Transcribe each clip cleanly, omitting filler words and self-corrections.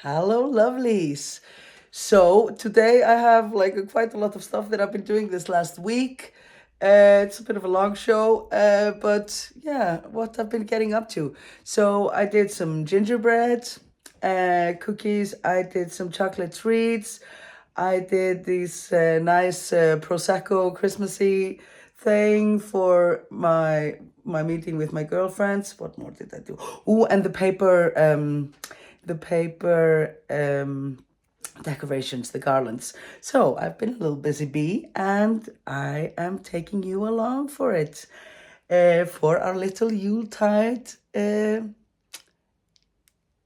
Hello, lovelies. So today I have like quite a lot of stuff that I've been doing this last week. It's a bit of a long show, but yeah, what I've been getting up to. So I did some gingerbread cookies. I did some chocolate treats. I did these nice prosecco Christmassy thing for my meeting with my girlfriends. What more did I do? Oh, and the paper decorations, the garlands. So I've been a little busy bee, and I am taking you along for it, for our little Yuletide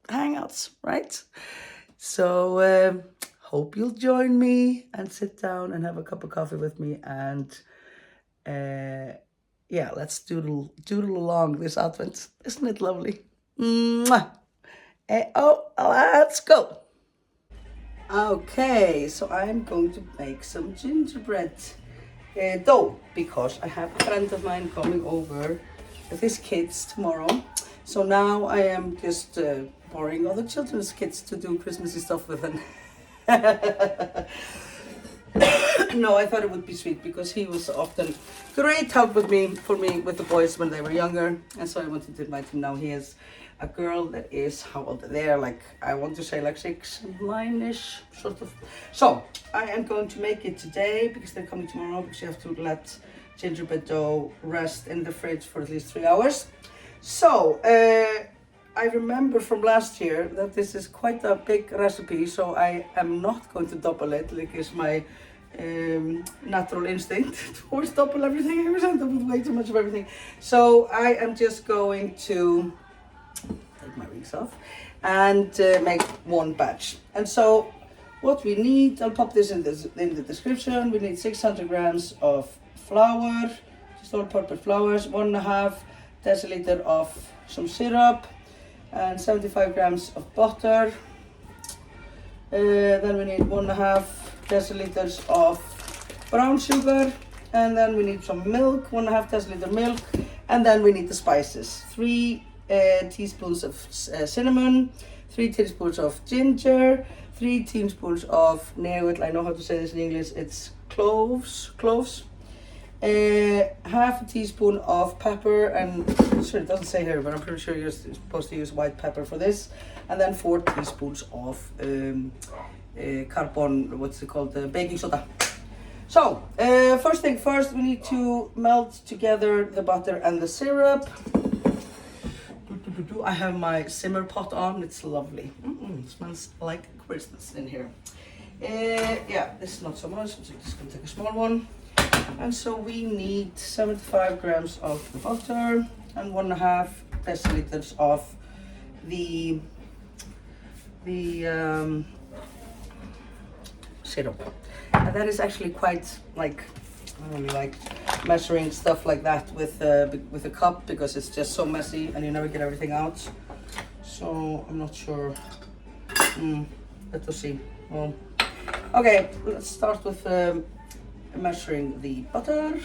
hangouts, right? So hope you'll join me and sit down and have a cup of coffee with me, and yeah, let's doodle along this Advent. Isn't it lovely? Mwah! Let's go. Okay, so I'm going to make some gingerbread dough because I have a friend of mine coming over with his kids tomorrow. So now I am just borrowing other children's kids to do Christmassy stuff with them. No, I thought it would be sweet because he was often great help with me with the boys when they were younger, and so I wanted to invite him now. He has a girl that is, how old? They're like, I want to say like 6 and 9ish, sort of. So I am going to make it today because they're coming tomorrow, because you have to let gingerbread dough rest in the fridge for at least 3 hours. So I remember from last year that this is quite a big recipe, so I am not going to double it, like is my natural instinct to always double everything. I always end up with way too much of everything. So I am just going to take my rings off and make one batch. And so what we need, I'll pop this in the description. We need 600 grams of flour, just all-purpose flours, 1.5 deciliter of some syrup, and 75 grams of butter. Then we need 1.5 deciliters of brown sugar, and then we need some milk, 1.5 deciliter milk, and then we need the spices. 3 teaspoons of cinnamon, 3 teaspoons of ginger, 3 teaspoons of Knead. I know how to say this in English. It's cloves. Half a teaspoon of pepper, and sure it doesn't say here, but I'm pretty sure you're supposed to use white pepper for this, and then 4 teaspoons of carbon, what's it called, baking soda. So first thing first, we need to melt together the butter and the syrup. I have my simmer pot on. It's lovely. It smells like Christmas in here. Yeah, this is not so much, so I'm just gonna take a small one. And so we need 75 grams of the butter and 1.5 deciliters of the syrup. And that is actually quite like, I don't really like measuring stuff like that with a cup, because it's just so messy and you never get everything out. So I'm not sure. Let's see. Well, okay, let's start with measuring the butter.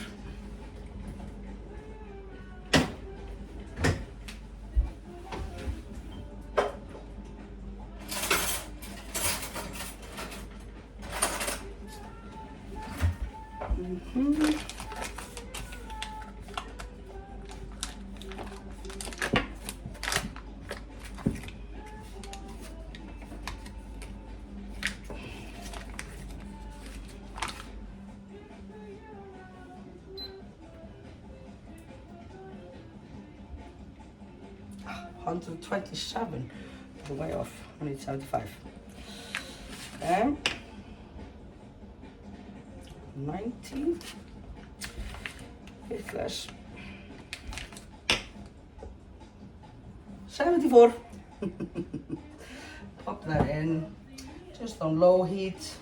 $127, way off. I need 75. Okay. 90. Bit less. 74. Pop that in, just on low heat.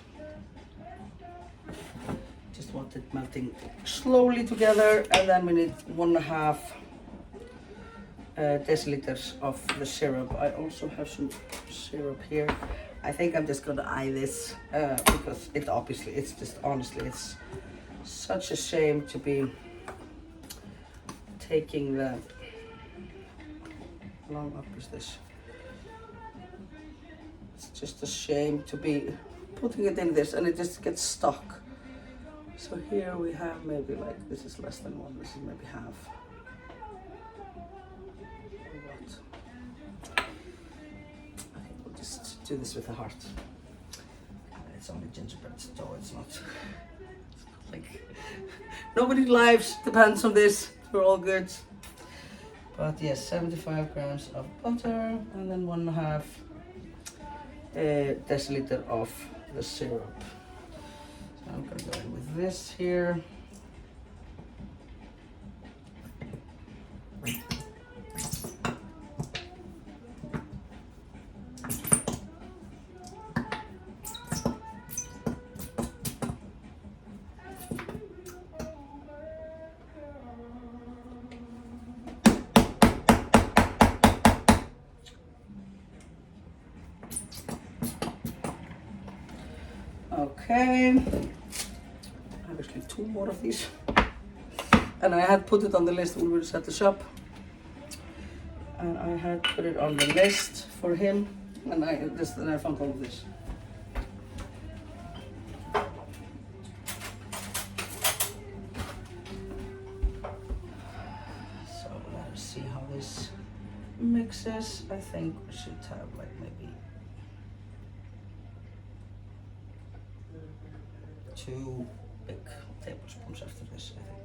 Just want it melting slowly together, and then we need 1.5 deciliters of the syrup. I also have some syrup here. I think I'm just gonna eye this because it's just, honestly, it's such a shame to be taking the, how long up is this? It's just a shame to be putting it in this and it just gets stuck. So here we have maybe like, this is less than one, this is maybe half. I think we'll just do this with a heart. It's only gingerbread, so it's not like, nobody's lives depends on this. We're all good. But yes, 75 grams of butter and then 1.5 deciliter of the syrup. So I'm gonna go in with this here. Okay, I have actually 2 more of these, and I had put it on the list when we were at the shop, and I had put it on the list for him, and I found all of this. So let's see how this mixes. I think we should have like maybe 2 big tablespoons after this, I think.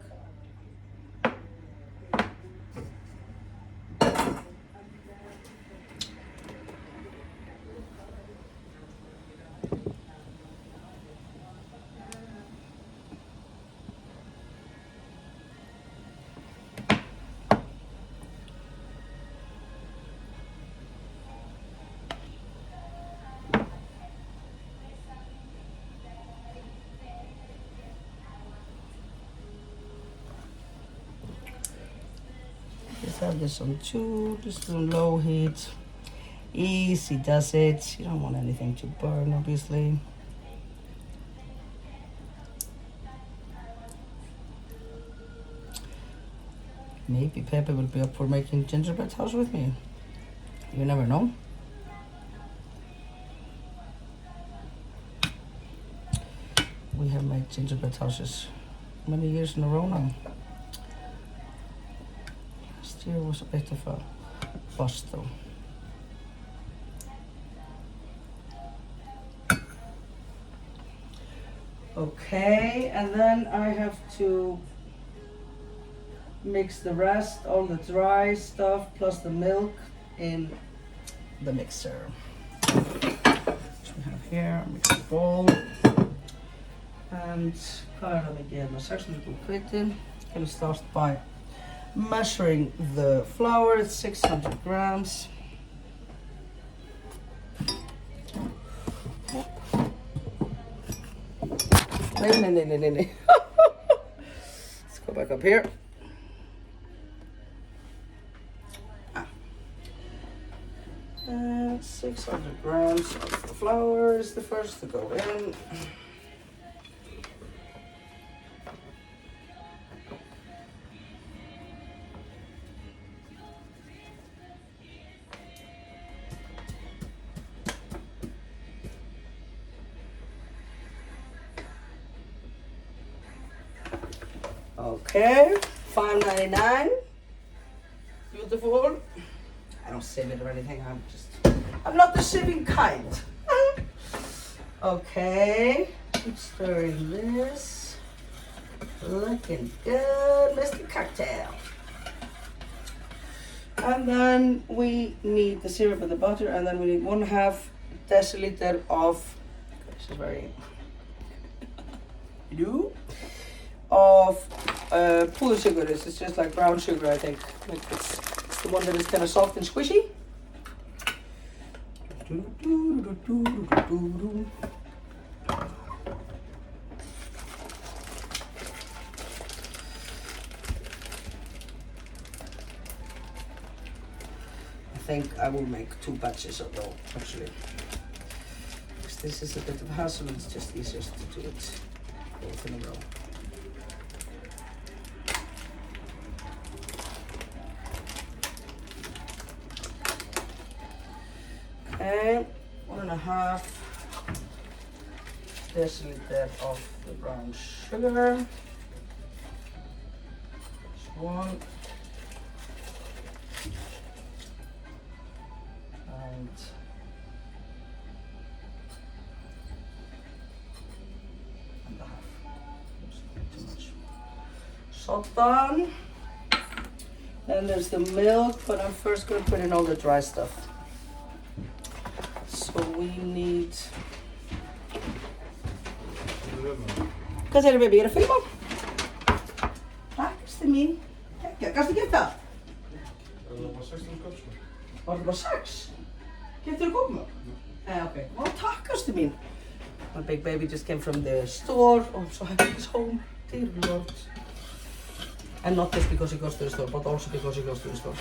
Have this on 2, just on low heat. Easy does it. You don't want anything to burn, obviously. Maybe Pepe will be up for making gingerbread house with me. You never know. We have made gingerbread houses many years in a row now. Here was a bit of a bust though. Okay, and then I have to mix the rest, all the dry stuff plus the milk in the mixer. Which we have here, mix the bowl. And Carla again, my section will fit in. Gonna start by measuring the flour. It's 600 grams. No. Let's go back up here. 600 grams of flour is the first to go in. Okay, $5.99. Beautiful. I don't sieve it or anything. I'm not the sieving kind. Okay, keep stirring this. Looking good, Mr. Cocktail. And then we need the syrup and the butter, and then we need 1/2 deciliter of, this is very new, of pull sugar. This is just like brown sugar, I think. Like it's the one that is kind of soft and squishy. I think I will make 2 batches of dough, actually. Because this is a bit of a hassle, it's just easiest to do it both in a row. Okay, 1.5 deciliter of the brown sugar. Just 1. And a half. Oops, too much. Salt down. Then there's the milk, but I'm first gonna put in all the dry stuff. So we need... Hvað segir baby, er það filma? Takk mín. Kannst þú geta það? Það var bara 16 kopp sko. Var það bara 6? Getur þú kókumjólk? Okay. Well, takk mín. My big baby just came from the store. Oh, I'm so happy he's home. Dear Lord. And not just because he goes to the store, but also because he goes to the store.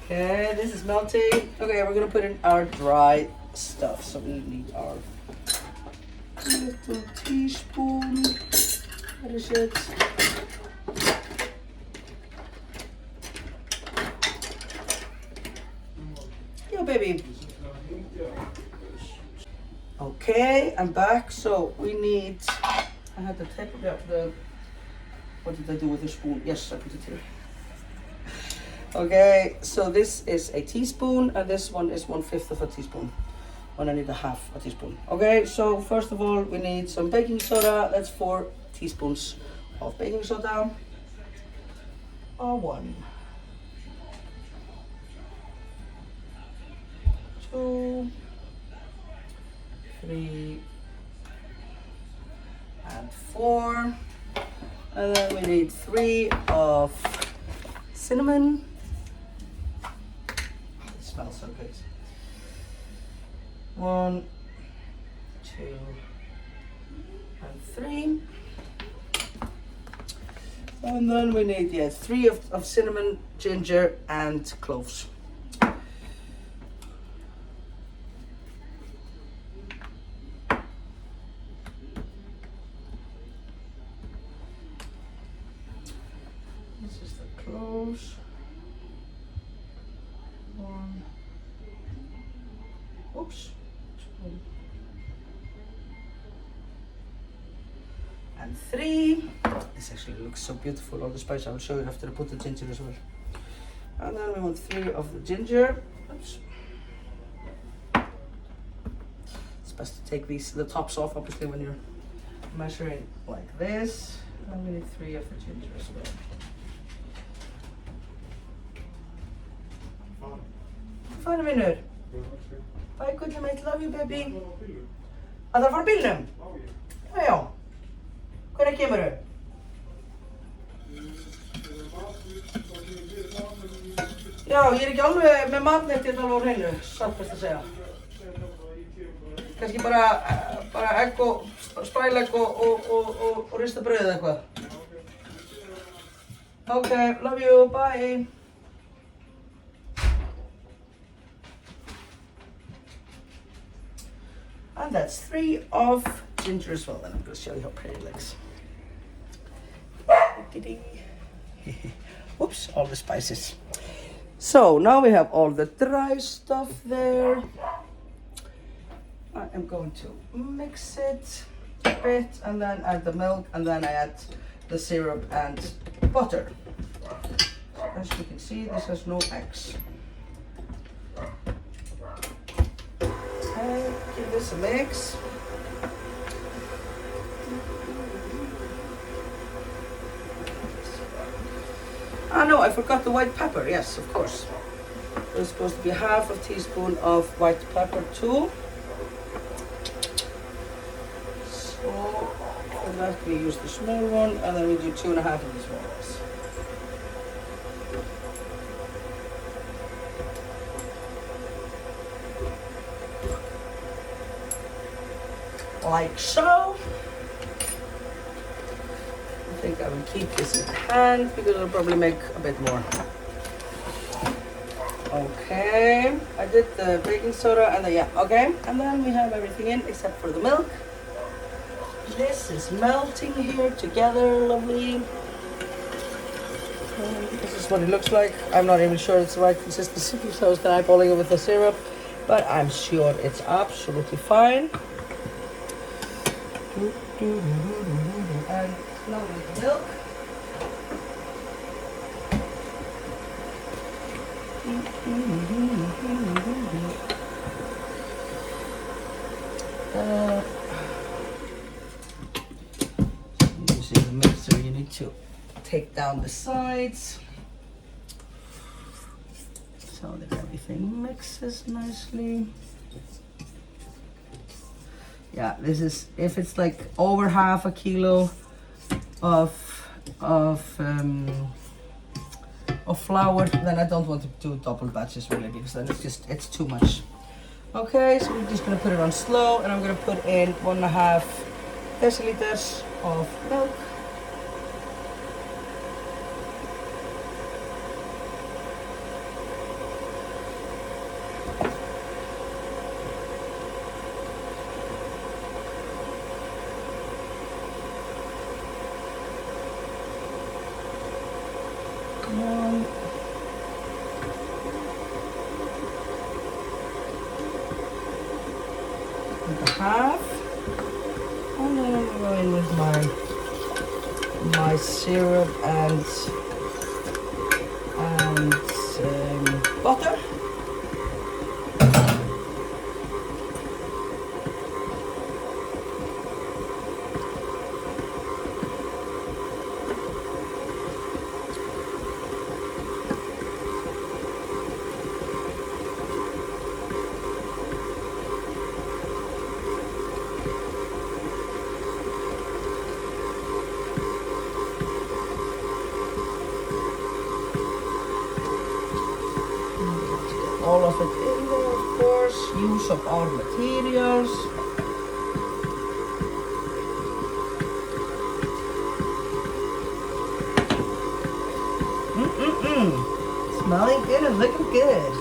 Okay, this is melting. Okay, we're gonna put in our dry stuff. So we need our little teaspoon. What is it? Yo, baby. Okay, I'm back. So we need. I had the tip of the. What did I do with the spoon? Yes, I put it here. Okay, so this is a teaspoon, and this one is 1/5 of a teaspoon. And I need 1/2 a teaspoon. Okay, so first of all, we need some baking soda. That's 4 teaspoons of baking soda. 1, 2, 3, and 4. And then we need 3 of cinnamon. It smells so good. 1, 2, and 3. And then we need 3 of cinnamon, ginger, and cloves. This is the cloves. 1. Oops. 2. And 3. This actually looks so beautiful, all the spice. I will show you after I put the ginger as well. And then we want 3 of the ginger. Oops. It's best to take the tops off, obviously, when you're measuring like this. And we need 3 of the ginger as well. Fine, vinur. Bye, good mate. Love you, baby. Að það fara á bílnum? Já. Hvernig kemur þau? Já, ég er ekki alveg með matnettir alveg á hreinu, satt best að segja. Kannski bara egg og sprælegg og rista brauð eða eitthvað. Okay, love you, bye. And that's 3 of ginger as well, and I'm going to show you how pretty it looks. Oops, all the spices. So now we have all the dry stuff there. I am going to mix it a bit and then add the milk, and then I add the syrup and butter. So as you can see, this has no eggs. Okay, give this a mix. Ah no, I forgot the white pepper, yes, of course. There's supposed to be 1/2 teaspoon of white pepper too. So for that we use the small one, and then we do 2.5 of the small ones. Like so. I think I will keep this in hand because it'll probably make a bit more. Okay, I did the baking soda and okay. And then we have everything in except for the milk. This is melting here together, lovely. This is what it looks like. I'm not even sure it's the right consistency, so I was eyeballing it with the syrup. but I'm sure it's absolutely fine. And now with the milk. Using the mixer, you need to take down the sides so that everything mixes nicely. Yeah, this is, if it's like over half a kilo of flour, then I don't want to do double batches really, because then it's too much. Okay, so we're just gonna put it on slow, and I'm gonna put in 1.5 deciliters of milk. Half, and then I'm going with my syrup and butter. All of it in there, of course. Use of our materials. Smelling good and looking good.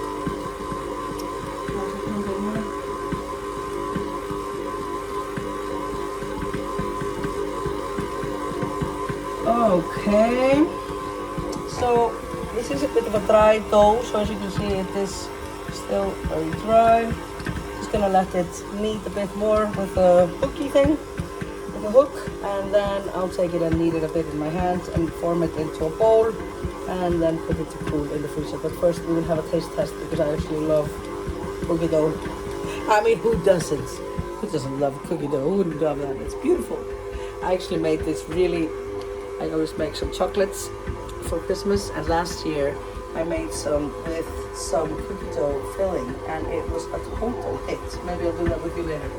Okay. So this is a bit of a dry dough, so as you can see it is still very dry. Just gonna let it knead a bit more with a hooky thing, with a hook, and then I'll take it and knead it a bit in my hands and form it into a bowl, and then put it to cool in the freezer. But first we will have a taste test, because I actually love cookie dough. I mean, who doesn't? Who doesn't love cookie dough? Who wouldn't love that? It's beautiful. I actually made this really, I always make some chocolates for Christmas, and last year I made some with some cookie dough filling, and it was a total hit. Maybe I'll do that with you later.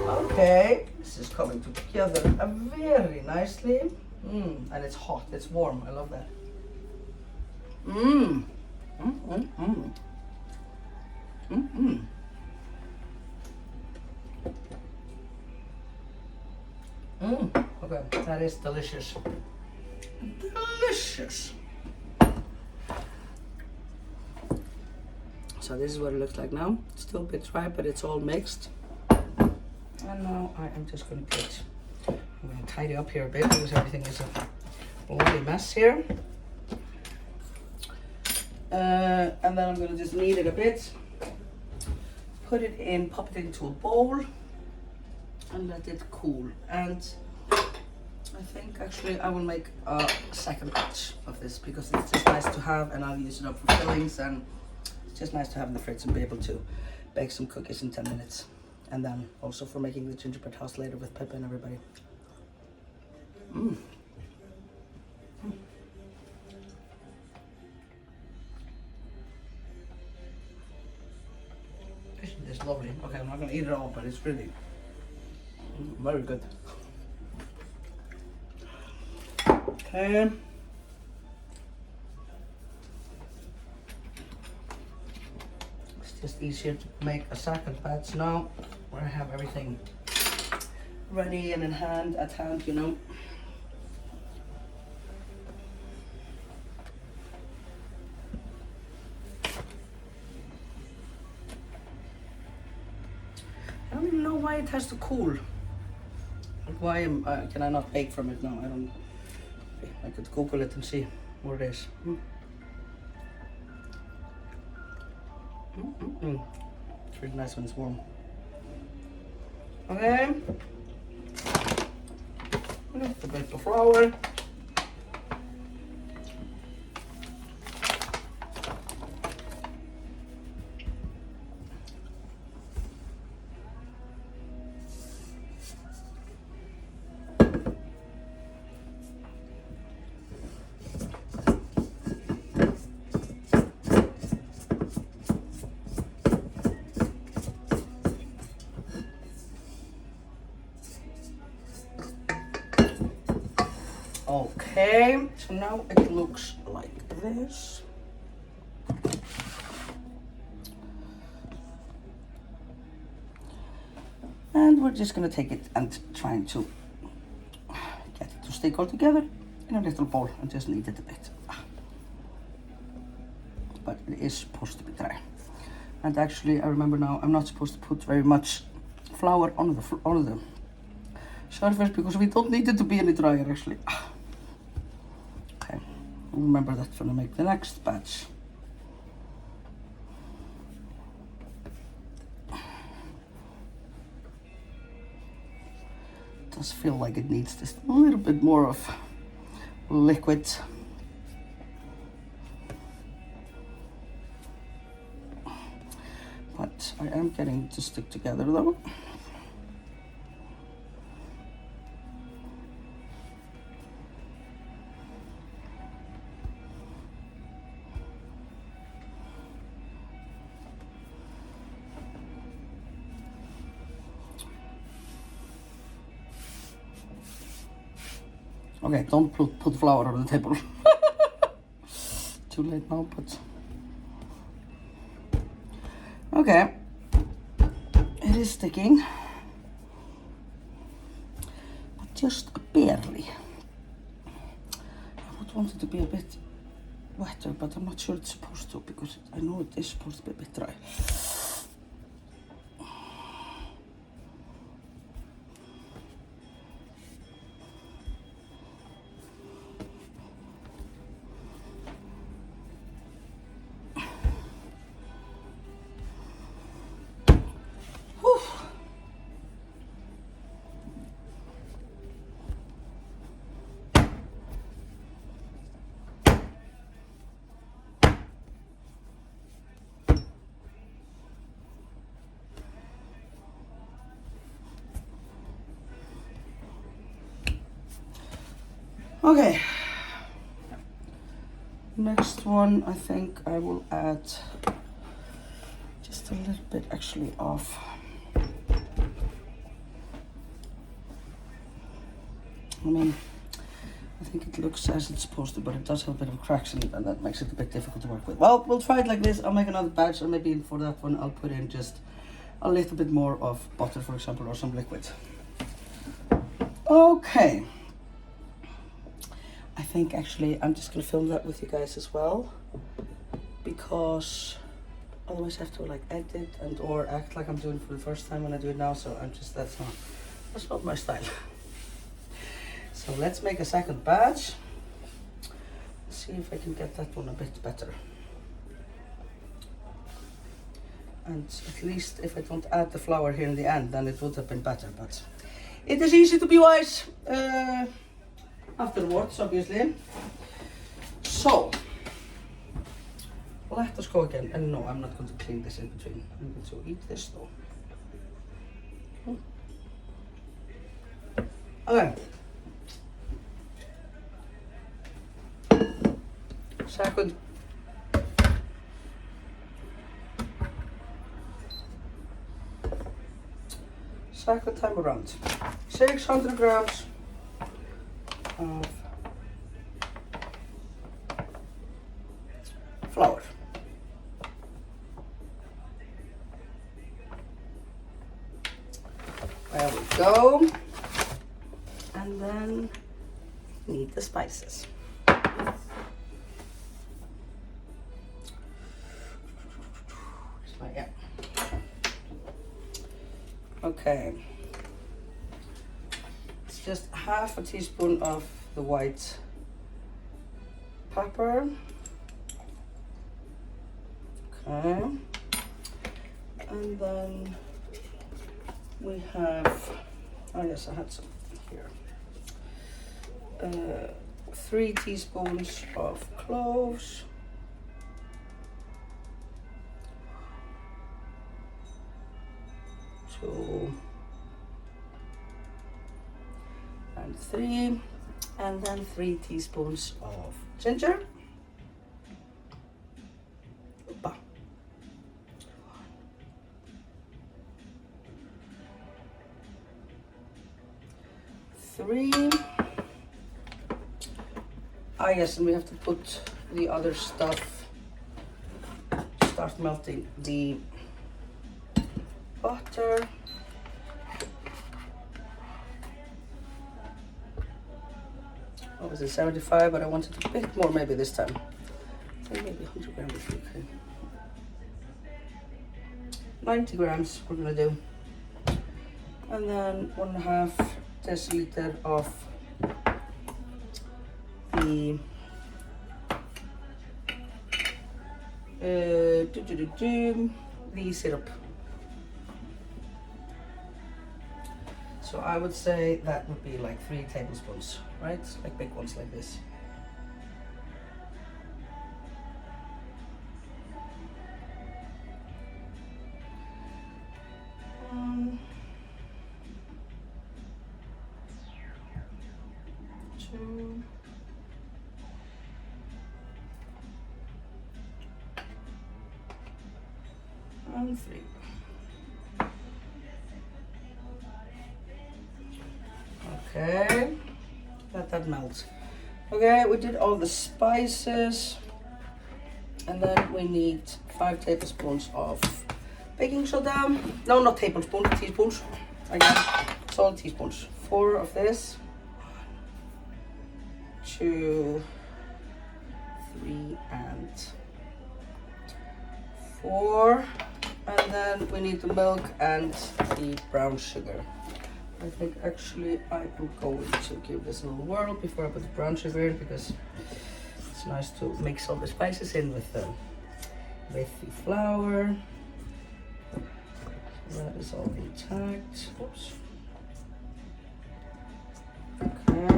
Okay, this is coming together very nicely. And it's hot, it's warm, I love that. Okay, that is delicious. Delicious. So this is what it looks like now. It's still a bit dry, but it's all mixed. And now I am just going to I'm going to tidy up here a bit, because everything is a bloody mess here. And then I'm going to just knead it a bit. Put it in, pop it into a bowl, and let it cool. And I think actually I will make a second batch of this, because it's just nice to have, and I'll use it up for fillings, and it's just nice to have in the fridge and be able to bake some cookies in 10 minutes. And then also for making the gingerbread house later with Pippa and everybody. It's lovely. Okay, I'm not going to eat it all, but it's really very good. Okay. It's just easier to make a second batch now, where I have everything ready and in hand, at hand, you know. I don't even know why it has to cool. Like, why can I not bake from it now? I could Google it and see what it is. It's really nice when it's warm. Okay. A little bit of flour. Okay, so now it looks like this. And we're just gonna take it and trying to get it to stick all together in a little bowl and just knead it a bit. But it is supposed to be dry. And actually, I remember now, I'm not supposed to put very much flour on the surface because we don't need it to be any drier actually. Okay, remember that when I make the next batch. It does feel like it needs just a little bit more of liquid. But I am getting it to stick together though. Okay, don't put flour on the table. Too late now, but... Okay, it is sticking, but just barely. I would want it to be a bit wetter, but I'm not sure it's supposed to because I know it is supposed to be a bit dry. Okay, next one I think I will add just a little bit actually of I think it looks as it's supposed to, but it does have a bit of cracks in it and that makes it a bit difficult to work with. Well, we'll try it like this. I'll make another batch and maybe for that one I'll put in just a little bit more of butter, for example, or some liquid. Okay. I think actually I'm just gonna film that with you guys as well because otherwise I have to like edit and or act like I'm doing it for the first time when I do it now, so that's not my style. So let's make a second batch. See if I can get that one a bit better. And at least if I don't add the flour here in the end, then it would have been better, but it is easy to be wise. Afterwards, obviously. So, let us go again. And no, I'm not going to clean this in between. I'm going to eat this though. Okay. Second time around. 600 grams of flour. There we go. And then knead the spices. Yeah. Okay. It's just half a teaspoon of the white pepper. Okay. And then we have, oh yes, I had some here. 3 teaspoons of cloves. 2 and 3, and then 3 teaspoons of ginger. Opa. 3. Ah yes, and we have to put the other stuff, start melting the butter. Oh, was it 75? But I wanted a bit more maybe this time. I think maybe 100 grams is okay. 90 grams we're gonna do. And then 1.5 deciliter of the the syrup. So I would say that would be like 3 tablespoons, right? Like big ones like this. Two. And 3. Okay, let that melt. Okay, we did all the spices, and then we need 5 tablespoons of baking soda. No, not tablespoons, teaspoons. Again, it's all teaspoons. 4 of this. 2, 3, and 4. And then we need the milk and the brown sugar. I think actually I am going to give this a little whirl before I put the brown sugar in, because it's nice to mix all the spices in with the flour. That is all intact. Oops. Okay.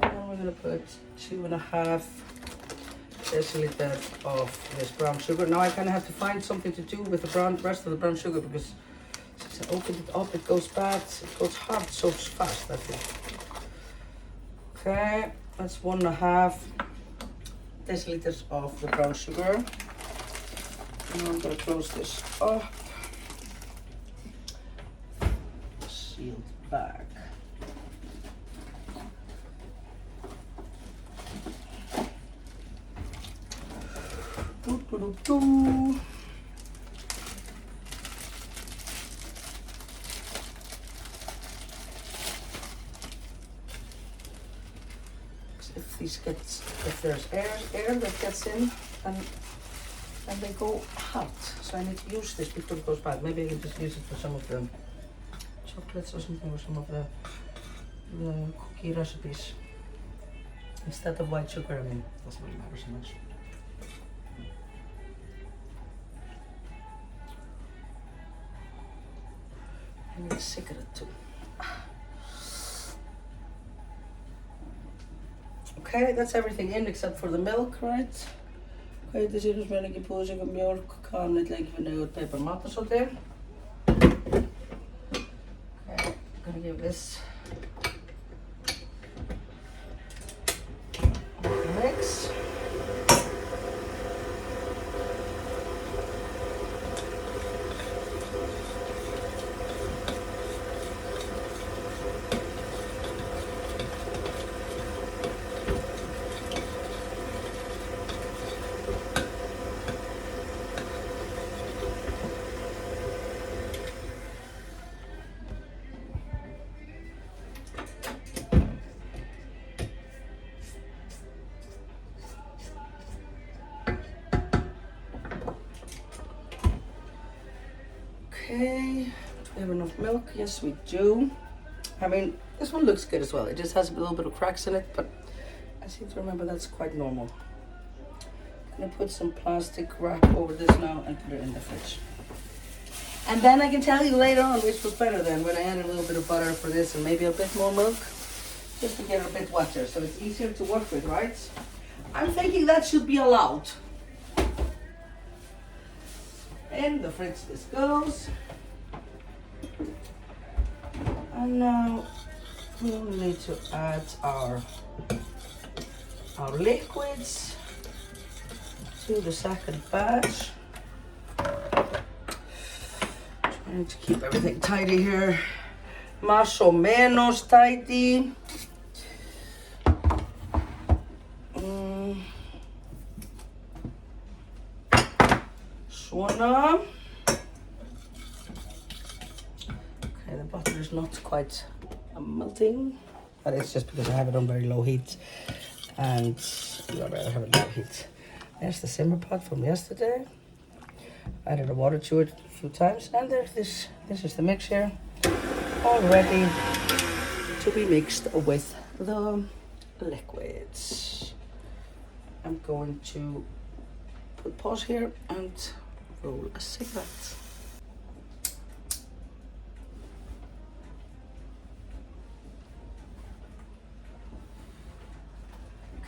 And then we're gonna put 2.5 deciliter of this brown sugar. Now I kind of have to find something to do with the rest of the brown sugar, because since I opened it up, it goes bad. It goes hard so fast, I think. Okay, that's 1.5 deciliters of the brown sugar. And I'm gonna close this up. Sealed bag. If there's air that gets in, and they go hot. So I need to use this before it goes bad. Maybe I can just use it for some of the chocolates or something, or some of the cookie recipes instead of white sugar. I mean, doesn't really matter so much. I need a cigarette too. Okay, that's everything in except for the milk, right? Oké, het is hier dus ben ik påsig och mjölk kan det lägga för nu och pepper mat och sånt där. Okay, I'm gonna give this a mix. Okay, do we have enough milk? Yes, we do. I mean, this one looks good as well. It just has a little bit of cracks in it, but I seem to remember that's quite normal. I'm gonna put some plastic wrap over this now and put it in the fridge. And then I can tell you later on which was better then, when I add a little bit of butter for this and maybe a bit more milk, just to get it a bit wetter, so it's easier to work with, right? I'm thinking that should be allowed. In the fridge this goes. And now we'll need to add our liquids to the second batch. Trying to keep everything tidy here. Más o menos tidy. Svona. Okay, the butter is not quite melting, but it's just because I have it on very low heat, and I'd rather have it low heat. There's the simmer pot from yesterday. Added the water to it a few times, and there's this. This is the mixture, all ready to be mixed with the liquids. I'm going to put pause here and roll a cigarette.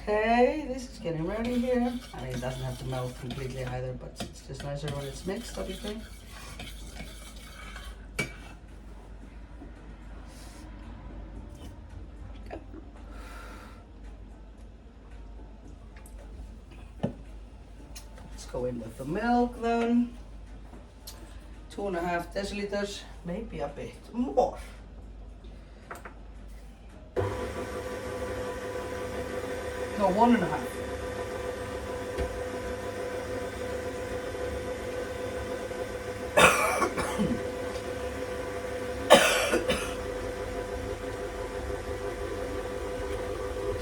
Okay, this is getting ready here. I mean, it doesn't have to melt completely either, but it's just nicer when it's mixed, don't you think? Let's go in with the milk then. 2.5 deciliters, maybe a bit more. No, 1.5.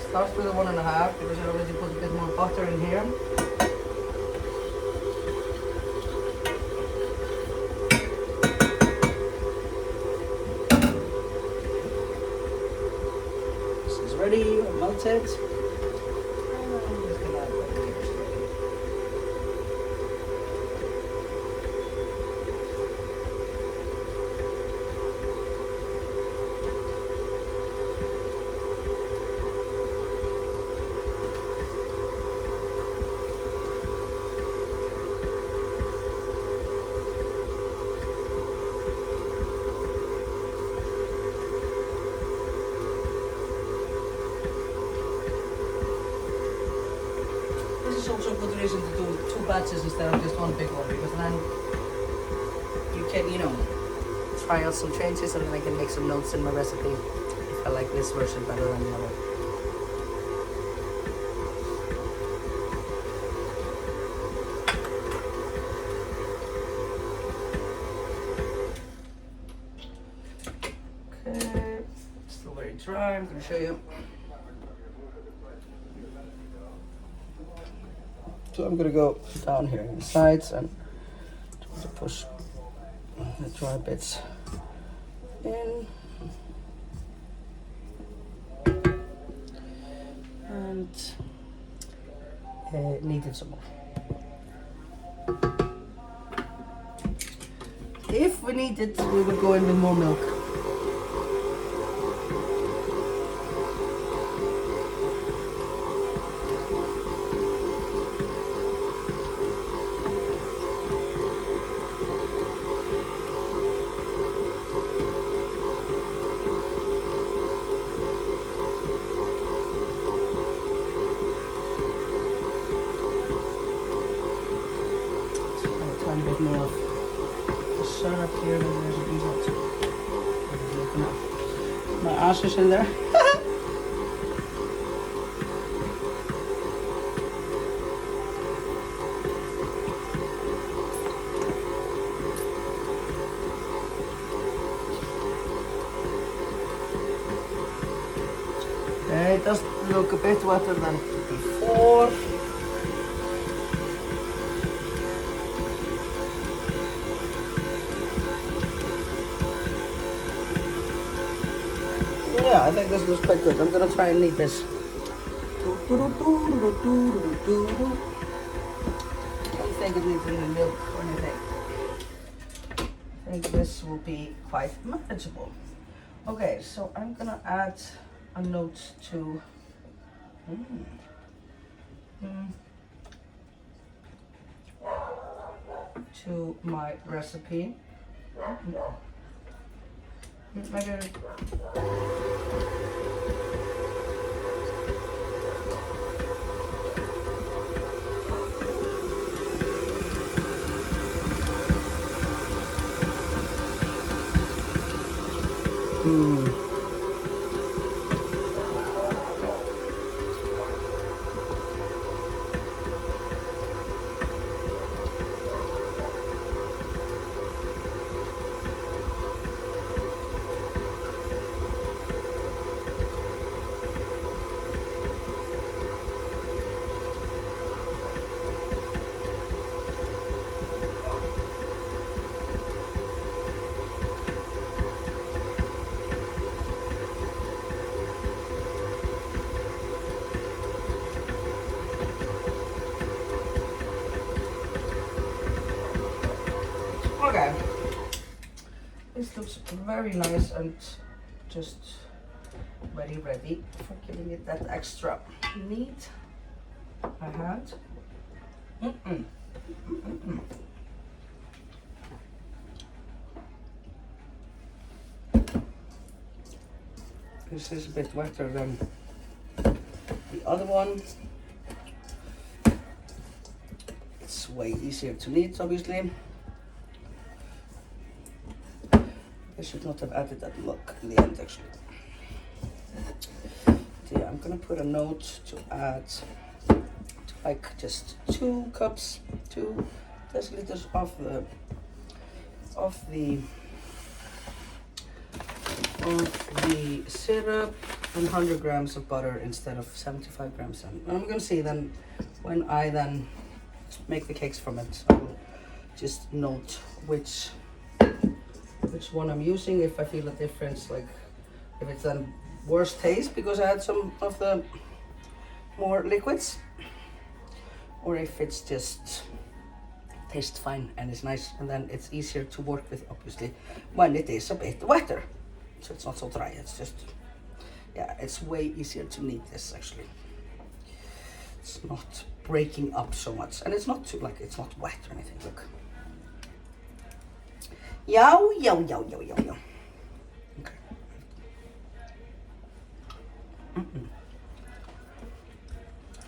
Starts with a 1.5 because I already put a bit more butter in here. This is ready, melted. Also a good reason to do 2 batches instead of just one big one, because then you can, you know, try out some changes, and then I can make some notes in my recipe if I like this version better than the other. Okay, still very dry. I'm going to show you. So I'm gonna go down here in the sides and try to push the dry bits in. And knead it some more. If we need it, we will go in with more milk. A bit more of the syrup here, but there's a bit of my ass is in there. Okay, it does look a bit wetter than before. Yeah, I think this looks quite good. I'm gonna try and knead this. Don't think it needs any milk or anything. I I think this will be quite manageable. Okay, so I'm gonna add a note to to my recipe. Maybe okay. This looks very nice and just very ready for giving it that extra knead I had. This is a bit wetter than the other one. It's way easier to knead, obviously. I should not have added that milk in the end, actually. So yeah, I'm gonna put a note to add like just 2 cups, 2 deciliters of the syrup and 100 grams of butter instead of 75 grams. And I'm gonna see then when I then make the cakes from it, I will just note which one I'm using, if I feel a difference, like if it's then worse taste because I had some of the more liquids, or if it's just tastes fine and it's nice, and then it's easier to work with, obviously, when it is a bit wetter, so it's not so dry. It's just, yeah, it's way easier to knead this, actually. It's not breaking up so much, and it's not too, like, it's not wet or anything. Look. Yow, yow, yow, yow, yow, yow. Okay.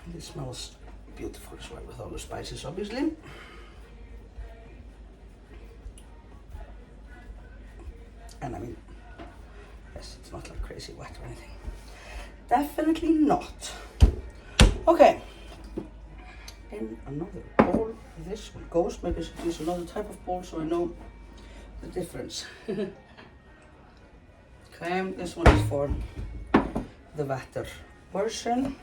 This smells beautiful as well with all the spices, obviously. And I mean, yes, it's not like crazy wet or anything. Definitely not. Okay. In another bowl, this one goes. Maybe I should use another type of bowl so I know the difference. Okay, this one is for the water version.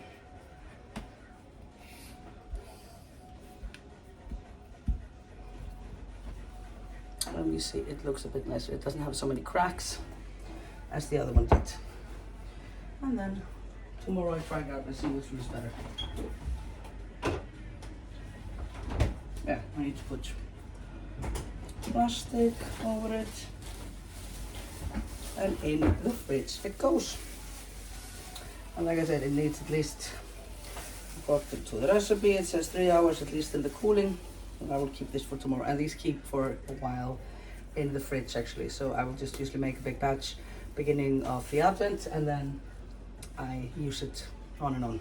Let me see, it looks a bit nicer. It doesn't have so many cracks as the other one did. And then tomorrow I try it out and see which one is better. Yeah, I need to put plastic over it, and in the fridge it goes. And like I said, it needs at least, according to the recipe, it says 3 hours at least in the cooling. And I will keep this for tomorrow, and these keep for a while in the fridge, actually. So I will just usually make a big batch beginning of the Advent, and then I use it on and on.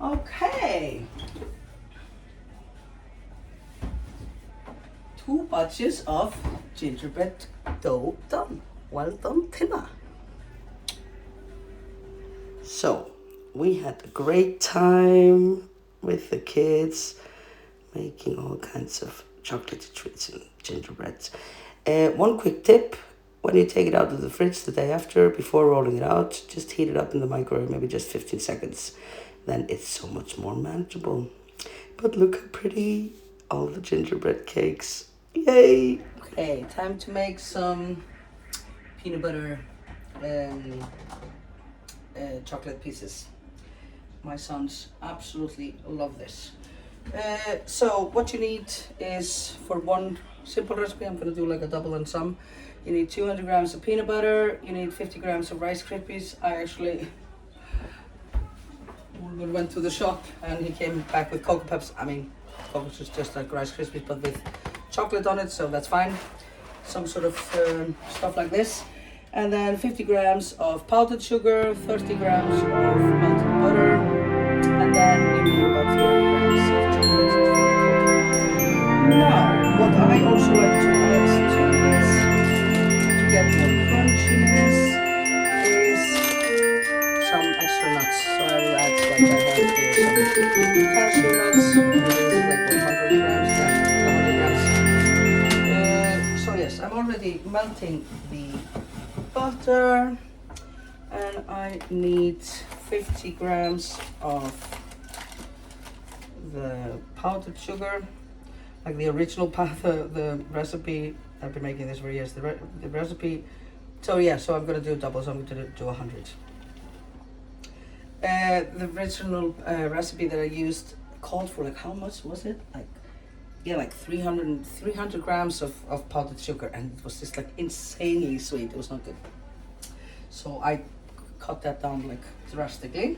Okay. 2 batches of gingerbread dough done. Well done, Tinna. So, we had a great time with the kids, making all kinds of chocolate treats and gingerbread. One quick tip, when you take it out of the fridge the day after, before rolling it out, just heat it up in the microwave, maybe just 15 seconds. Then it's so much more manageable. But look how pretty, all the gingerbread cakes. Yay! Okay, time to make some peanut butter chocolate pieces. My sons absolutely love this. So what you need is, for 1 simple recipe. I'm gonna do like a double and some. You need 200 grams of peanut butter. You need 50 grams of Rice Krispies. I actually went to the shop and he came back with Cocoa Puffs. I mean, Cocoa Puffs is just like Rice Krispies but with chocolate on it, so that's fine. Some sort of stuff like this. And then 50 grams of powdered sugar, 30 grams of melted butter, and then you need about 300 grams of chocolate. Now, what I also like to add to this to get more crunchiness is some extra nuts. So I will add, like I have here, some cashew nuts. This is like 100 grams, yeah, 100 grams. So yes, I'm already melting the butter, and I need 50 grams of the powdered sugar, like the original the recipe. I've been making this for years. The recipe. So yeah, so I'm gonna do double. So I'm gonna do 100. The original recipe that I used called for like, how much was it? Like, yeah, like 300 grams of powdered sugar, and it was just like insanely sweet. It was not good. So I cut that down like drastically.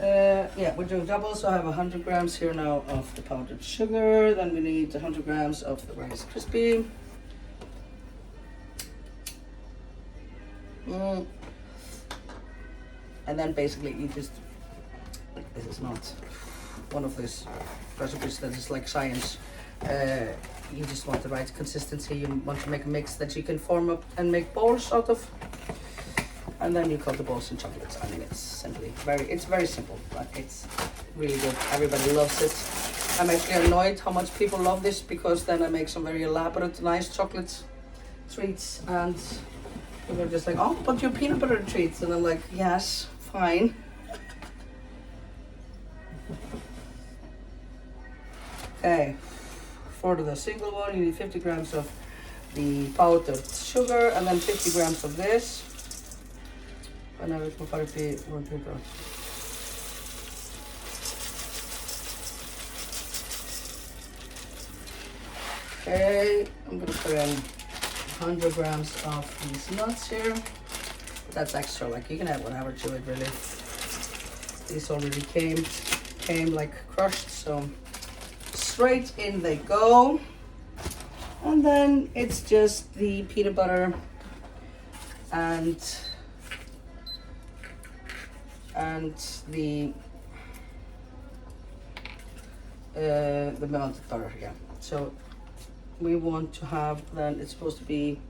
Yeah, we're doing double, so I have 100 grams here now of the powdered sugar. Then we need 100 grams of the Rice Krispie. And then basically you just, this is not one of those recipes that is like science. You just want the right consistency. You want to make a mix that you can form up and make balls out of. And then you cut the balls in chocolates. I mean, it's very simple, but it's really good. Everybody loves it. I'm actually annoyed how much people love this, because then I make some very elaborate, nice chocolate treats, and people are just like, oh, but your peanut butter treats. And I'm like, yes, fine. Okay, for the single one, you need 50 grams of the powdered sugar, and then 50 grams of this. And I will put one paper. Okay, I'm gonna put in 100 grams of these nuts here. That's extra, like you can add whatever to it really. These already came like crushed, so straight in they go. And then it's just the peanut butter and the melted butter, yeah. So we want to have, then it's supposed to be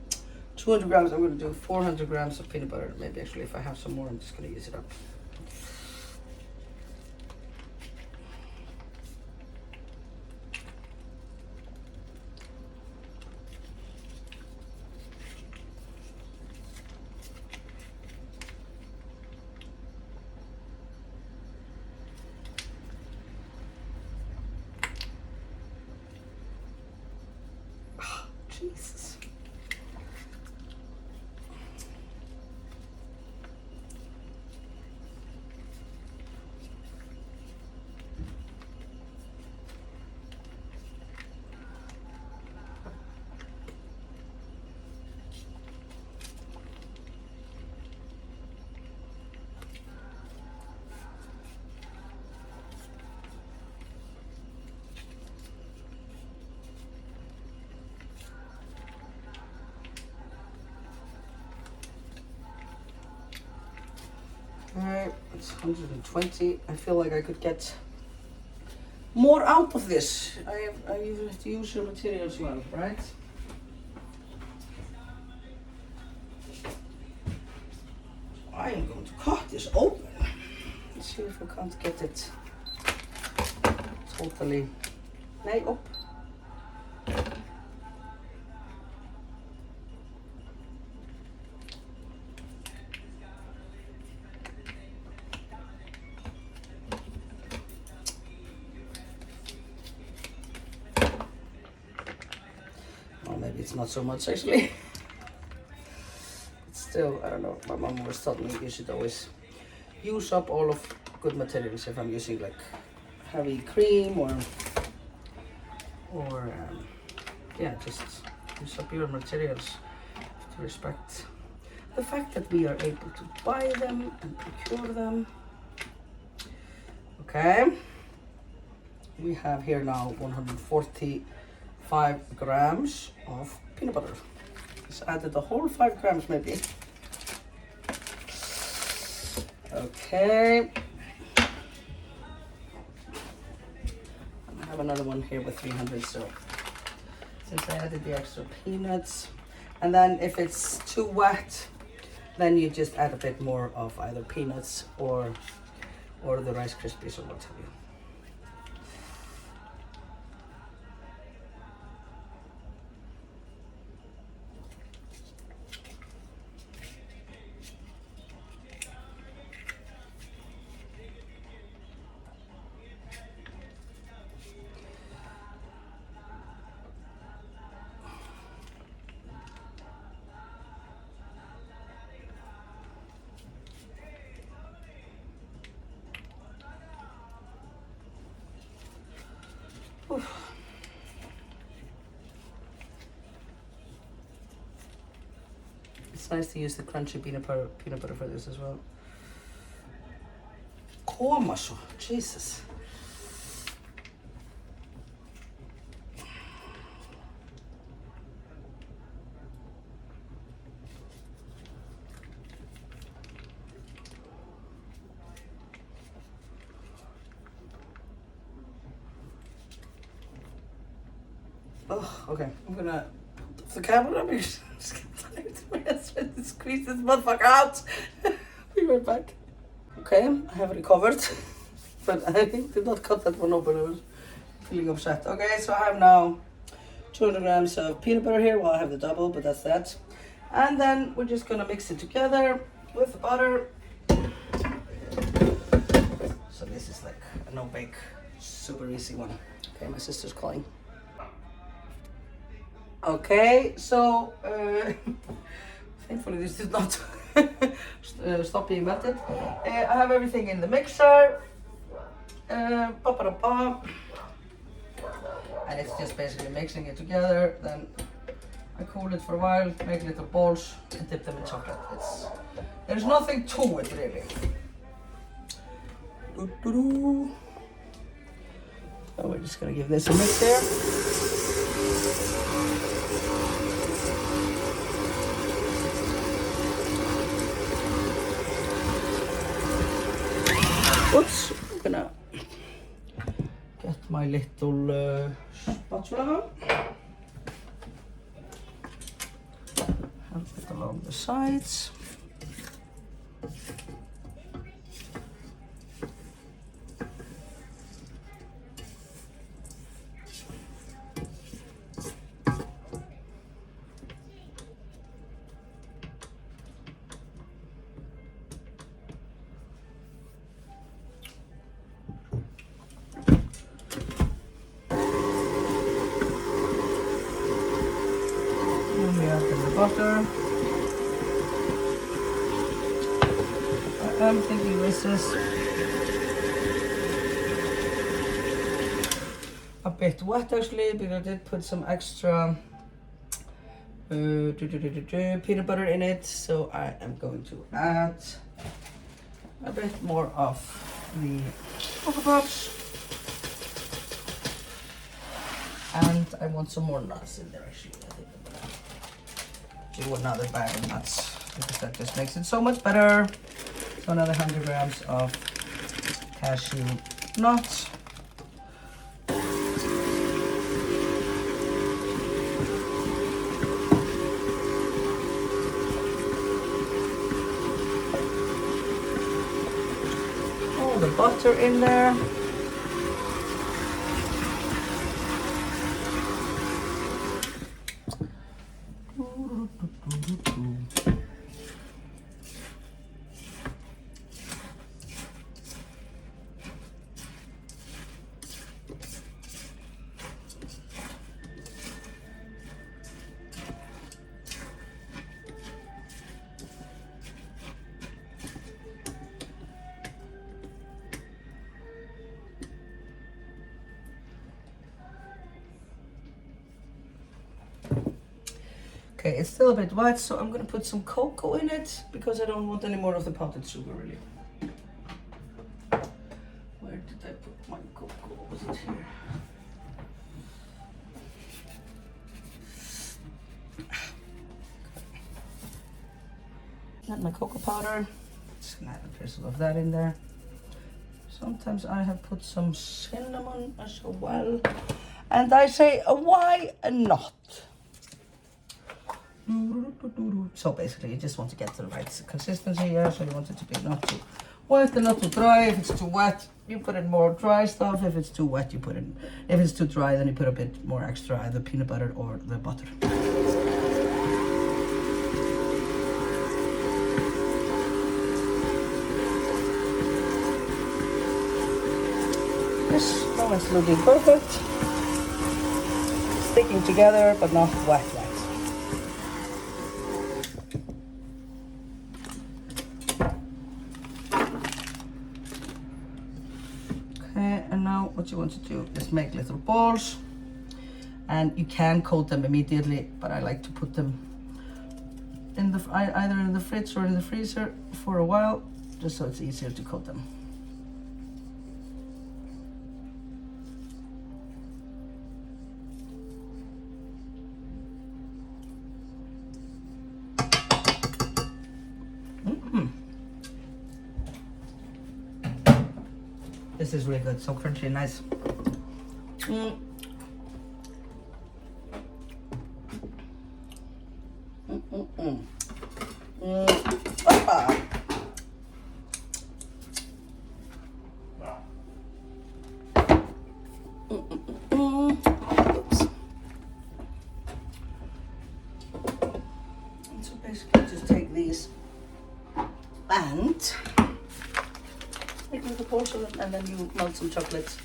200 grams. I'm going to do 400 grams of peanut butter. Maybe actually if I have some more, I'm just going to use it up. Jesus. Alright, it's 120. I feel like I could get more out of this. I have to use your material as well, right? I am going to cut this open. Let's see if I can't get it totally. Nee, op. Maybe it's not so much actually. But still, I don't know. My mom always told me you should always use up all of good materials. If I'm using like heavy cream or yeah, just use up your materials to respect the fact that we are able to buy them and procure them. Okay, we have here now 145 grams of peanut butter. Just added the whole 5 grams maybe. Okay. I have another one here with 300, so since I added the extra peanuts, and then if it's too wet, then you just add a bit more of either peanuts or the Rice Krispies or what have you. Oof. It's nice to use the crunchy peanut butter for this as well. Koma svo, Jesus. Oh, okay. I'm gonna put the camera because I'm just getting tired to squeeze this motherfucker out. Be right back. Okay, I have recovered, but I did not cut that one open. I was feeling upset. Okay, so I have now 200 grams of peanut butter here. Well, I have the double, but that's that. And then we're just gonna mix it together with the butter. So this is like a no-bake, super easy one. Okay, my sister's calling. Okay, so thankfully this did not stop being melted. I have everything in the mixer. And it's just basically mixing it together. Then I cool it for a while, make little balls and dip them in chocolate. There's nothing to it really. So we're just gonna give this a mix here. Oops, I'm gonna get my little spatula. Help it along the sides. Butter. I'm thinking this is a bit wet actually because I did put some extra peanut butter in it, so I am going to add a bit more of the Cocoa Pops, and I want some more nuts in there actually. I think do another bag of nuts because that just makes it so much better. So another 100 grams of cashew nuts. All the butter in there. Okay, it's still a bit wet, so I'm gonna put some cocoa in it because I don't want any more of the powdered sugar really. Where did I put my cocoa? Was it here? Add my cocoa powder. Just gonna add a drizzle of that in there. Sometimes I have put some cinnamon as well. And I say, why not? So basically you just want to get the right consistency here. So you want it to be not too wet and not too dry. If it's too wet, you put in more dry stuff. If it's too wet, you put in, if it's too dry, then you put a bit more extra, either peanut butter or the butter. This now it's looking perfect. Sticking together, but not wet yet. Okay, and now what you want to do is make little balls. And you can coat them immediately, but I like to put them in the either in the fridge or in the freezer for a while, just so it's easier to coat them. This is really good, so crunchy and nice. Oops. And so basically just take these and make little portion, and then you melt some chocolates.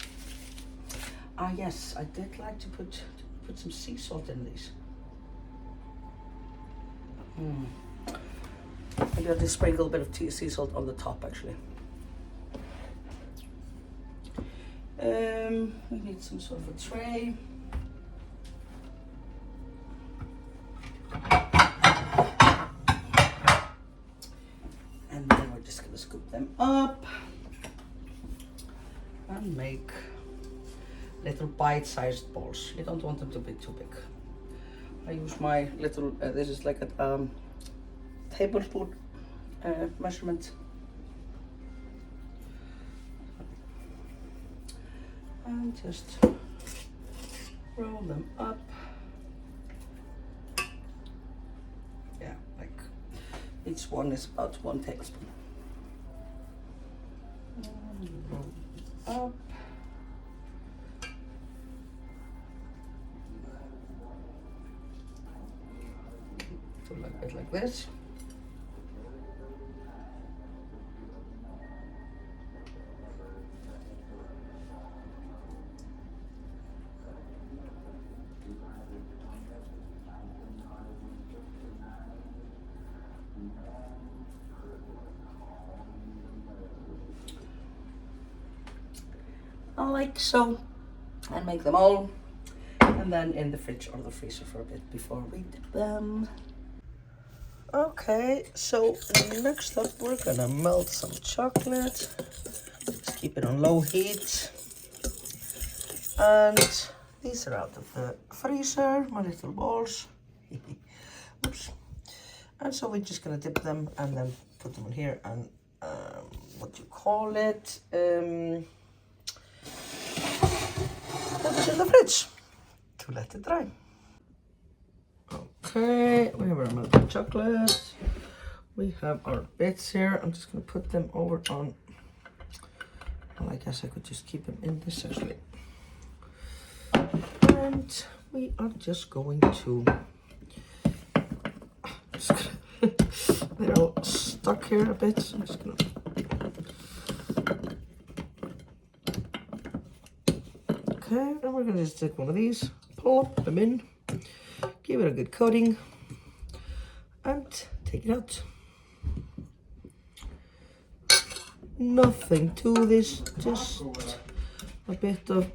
Ah yes, I did like to put some sea salt in these. Maybe I'll just sprinkle a bit of sea salt on the top actually. We need some sort of a tray. And then we're just gonna scoop them up and make little bite-sized balls. You don't want them to be too big. I use my little, this is like a tablespoon measurement. And just roll them up. Yeah, like each one is about 1 tablespoon. And roll up. So like it like this. Like so, and make them all, and then in the fridge or the freezer for a bit before we dip them. Okay, so next up we're gonna melt some chocolate. Just keep it on low heat. And these are out of the freezer, my little balls. Oops. And so we're just gonna dip them and then put them in here and what do you call it? Put it in the fridge to let it dry. Okay, we have our melted chocolate. We have our bits here. I'm just gonna put them over on, well, I guess I could just keep them in this actually. And we are just going to, they're all stuck here a bit, so I'm just gonna, okay, and we're gonna just take one of these, plop them in, give it a good coating, and take it out. Nothing to this, just a bit of,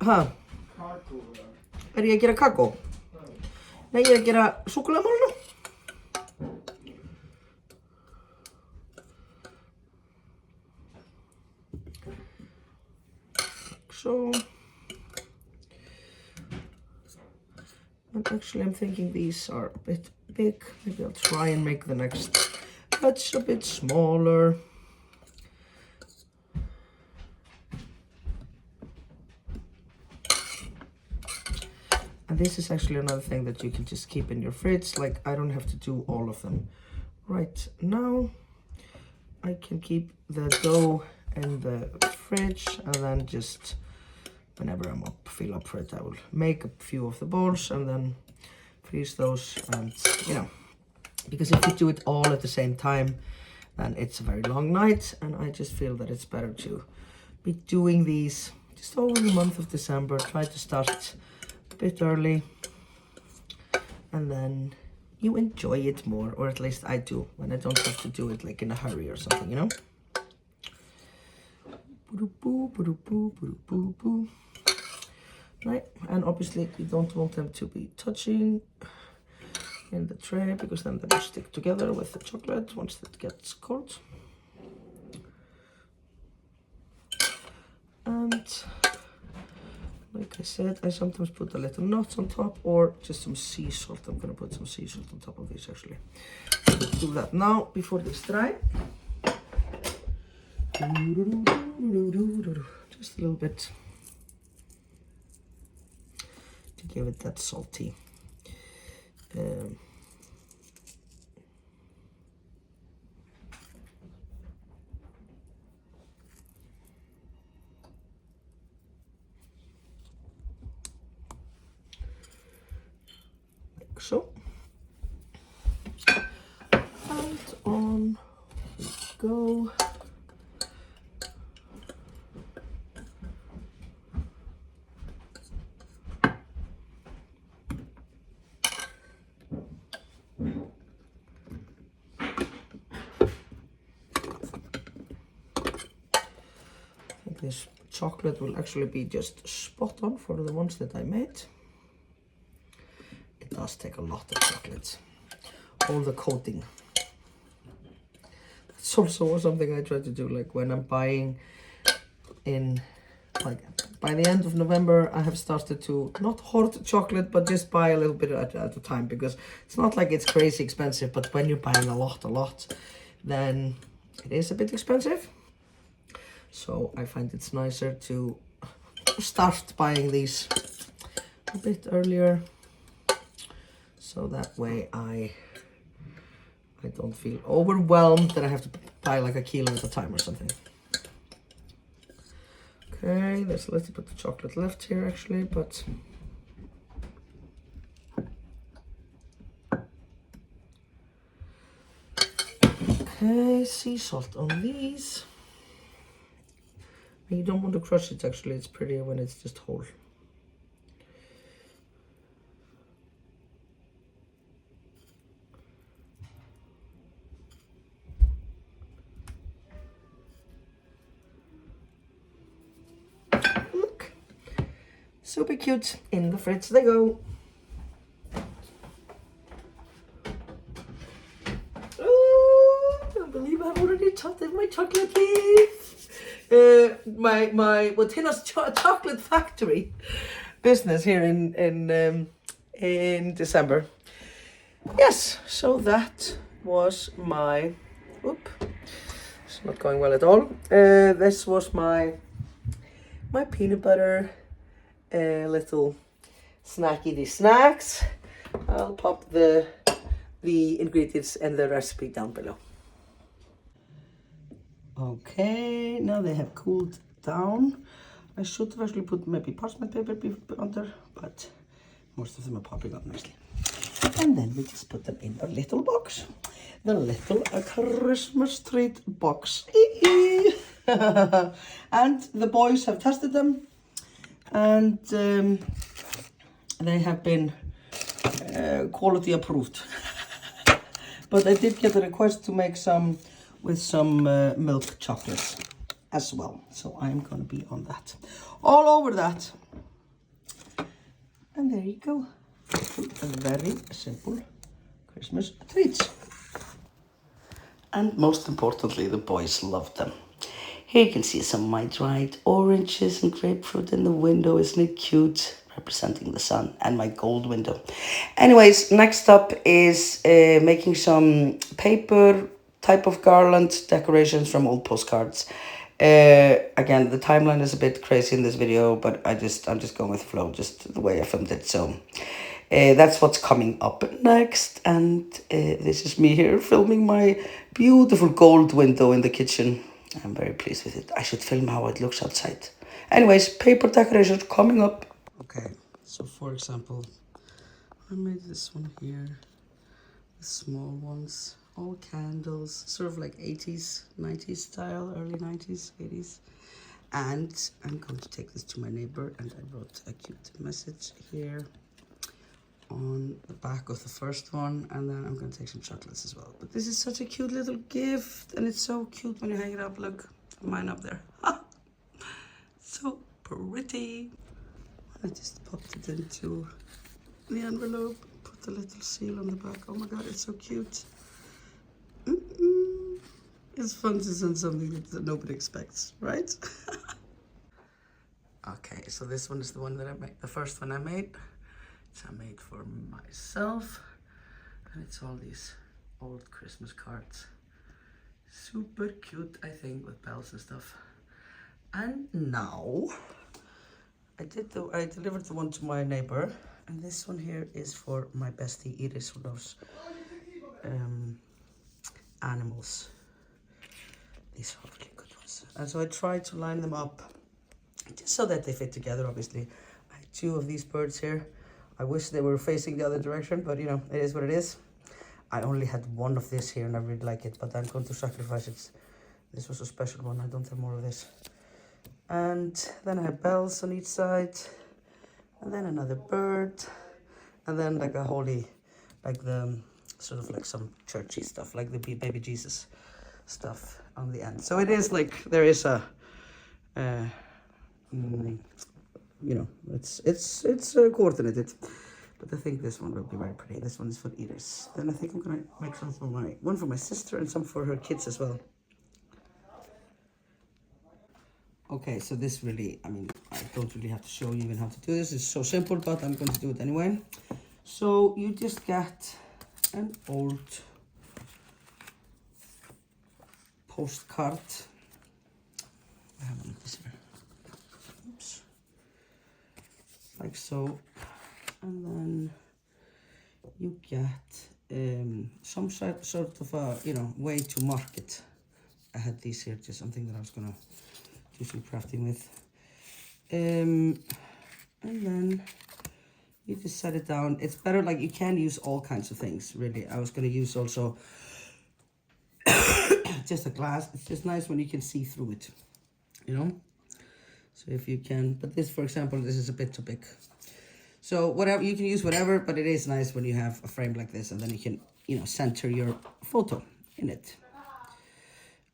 Er ég að gera kakó? Nei, ég er að gera súkkulaðimáluna. so. And actually I'm thinking these are a bit big. Maybe I'll try and make the next batch a bit smaller. And this is actually another thing that you can just keep in your fridge. Like, I don't have to do all of them right now. I can keep the dough in the fridge, and then just whenever I'm feel up for it, I will make a few of the balls and then freeze those. And you know, because if you do it all at the same time, then it's a very long night, and I just feel that it's better to be doing these just over the month of December. Try to start a bit early, and then you enjoy it more, or at least I do, when I don't have to do it like in a hurry or something, you know? Right, and obviously you don't want them to be touching in the tray, because then they will stick together with the chocolate once it gets cold. And like I said, I sometimes put a little nuts on top, or just some sea salt. I'm gonna put some sea salt on top of these actually. Let's do that now before this dry. Just a little bit to give it that salty. Like so. And on we go. This chocolate will actually be just spot on for the ones that I made. It does take a lot of chocolate. All the coating. It's also something I try to do, like when I'm buying in, like by the end of November, I have started to not hoard chocolate, but just buy a little bit at a time, because it's not like it's crazy expensive, but when you're buying a lot, then it is a bit expensive. So I find it's nicer to start buying these a bit earlier, so that way I don't feel overwhelmed that I have to buy like a kilo at a time or something. Okay, there's a little bit of chocolate left here actually, but okay, sea salt on these. You don't want to crush it actually, it's prettier when it's just whole. Look, super cute. In the fridge they go. Oh, I can't believe I've already chopped my chocolate cake. Well, Tinna's chocolate factory business here in December. Yes, so that was my, it's not going well at all. This was my peanut butter little snacky snacks. I'll pop the ingredients and the recipe down below. Okay, now they have cooled down. I should have actually put maybe parchment paper under, but most of them are popping up nicely. And then we just put them in a little box. The little Christmas treat box. And the boys have tested them, and they have been quality approved. But I did get a request to make some with some milk chocolates as well. So I'm gonna be on that. All over that. And there you go. A very simple Christmas treats. And most importantly, the boys love them. Here you can see some of my dried oranges and grapefruit in the window. Isn't it cute? Representing the sun, and my gold window. Anyways, next up is making some paper type of garland decorations from old postcards. Again, the timeline is a bit crazy in this video, but I'm just going with the flow, just the way I filmed it. So that's what's coming up next, and this is me here filming my beautiful gold window in the kitchen. I'm very pleased with it. I should film how it looks outside. Anyways, paper decorations coming up. Okay, so for example, I made this one here, the small ones, all candles, sort of like 80s, 90s style, early 90s, 80s. And I'm going to take this to my neighbor, and I wrote a cute message here on the back of the first one, and then I'm going to take some chocolates as well. But this is such a cute little gift, and it's so cute when you hang it up. Look, mine up there. So pretty. I just popped it into the envelope, put the little seal on the back. Oh my god, it's so cute. It's fun to send something that nobody expects, right? Okay, so this one is the one that I made, the first one I made. It's I made for myself, and it's all these old Christmas cards. Super cute, I think, with bells and stuff. And now I delivered the one to my neighbor, and this one here is for my bestie Iris, who loves animals. These are really good ones. And so I tried to line them up just so that they fit together, obviously. I have two of these birds here. I wish they were facing the other direction, but you know, it is what it is. I only had one of this here and I really like it, but I'm going to sacrifice it. This was a special one, I don't have more of this. And then I have bells on each side, and then another bird, and then like a holy, like the sort of like some churchy stuff, like the baby Jesus stuff on the end. So it is like there is a, you know, it's coordinated. But I think this one will be very pretty. This one is for Iris. Then I think I'm gonna make some for one for my sister and some for her kids as well. Okay, so this really, I mean, I don't really have to show you even how to do this. It's so simple, but I'm going to do it anyway. So you just get an old postcard. I have one of this here. Oops. Like so. And then you get some sort of a, you know, way to mark it. I had these here, just something that I was going to do some crafting with. And then you just set it down. It's better, like you can use all kinds of things, really. I was going to use also just a glass. It's just nice when you can see through it, you know? So if you can, but this, for example, this is a bit too big. So whatever, you can use whatever, but it is nice when you have a frame like this and then you can, you know, center your photo in it.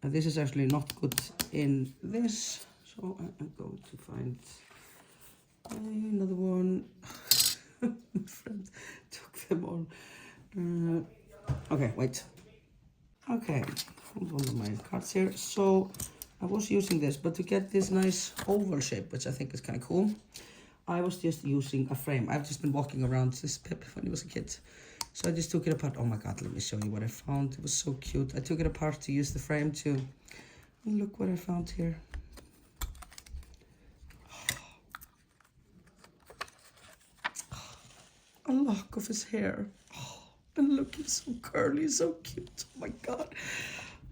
And this is actually not good in this, so I'm going to find another one. My friend took them all. Okay, wait. Okay, found one of my cards here. So I was using this, but to get this nice oval shape, which I think is kind of cool, I was just using a frame. I've just been walking around this Pip when he was a kid. So I just took it apart. Oh my god, let me show you what I found. It was so cute. I took it apart to use the frame too. And look what I found here. A lock of his hair. And look, he's so curly, so cute. Oh my god.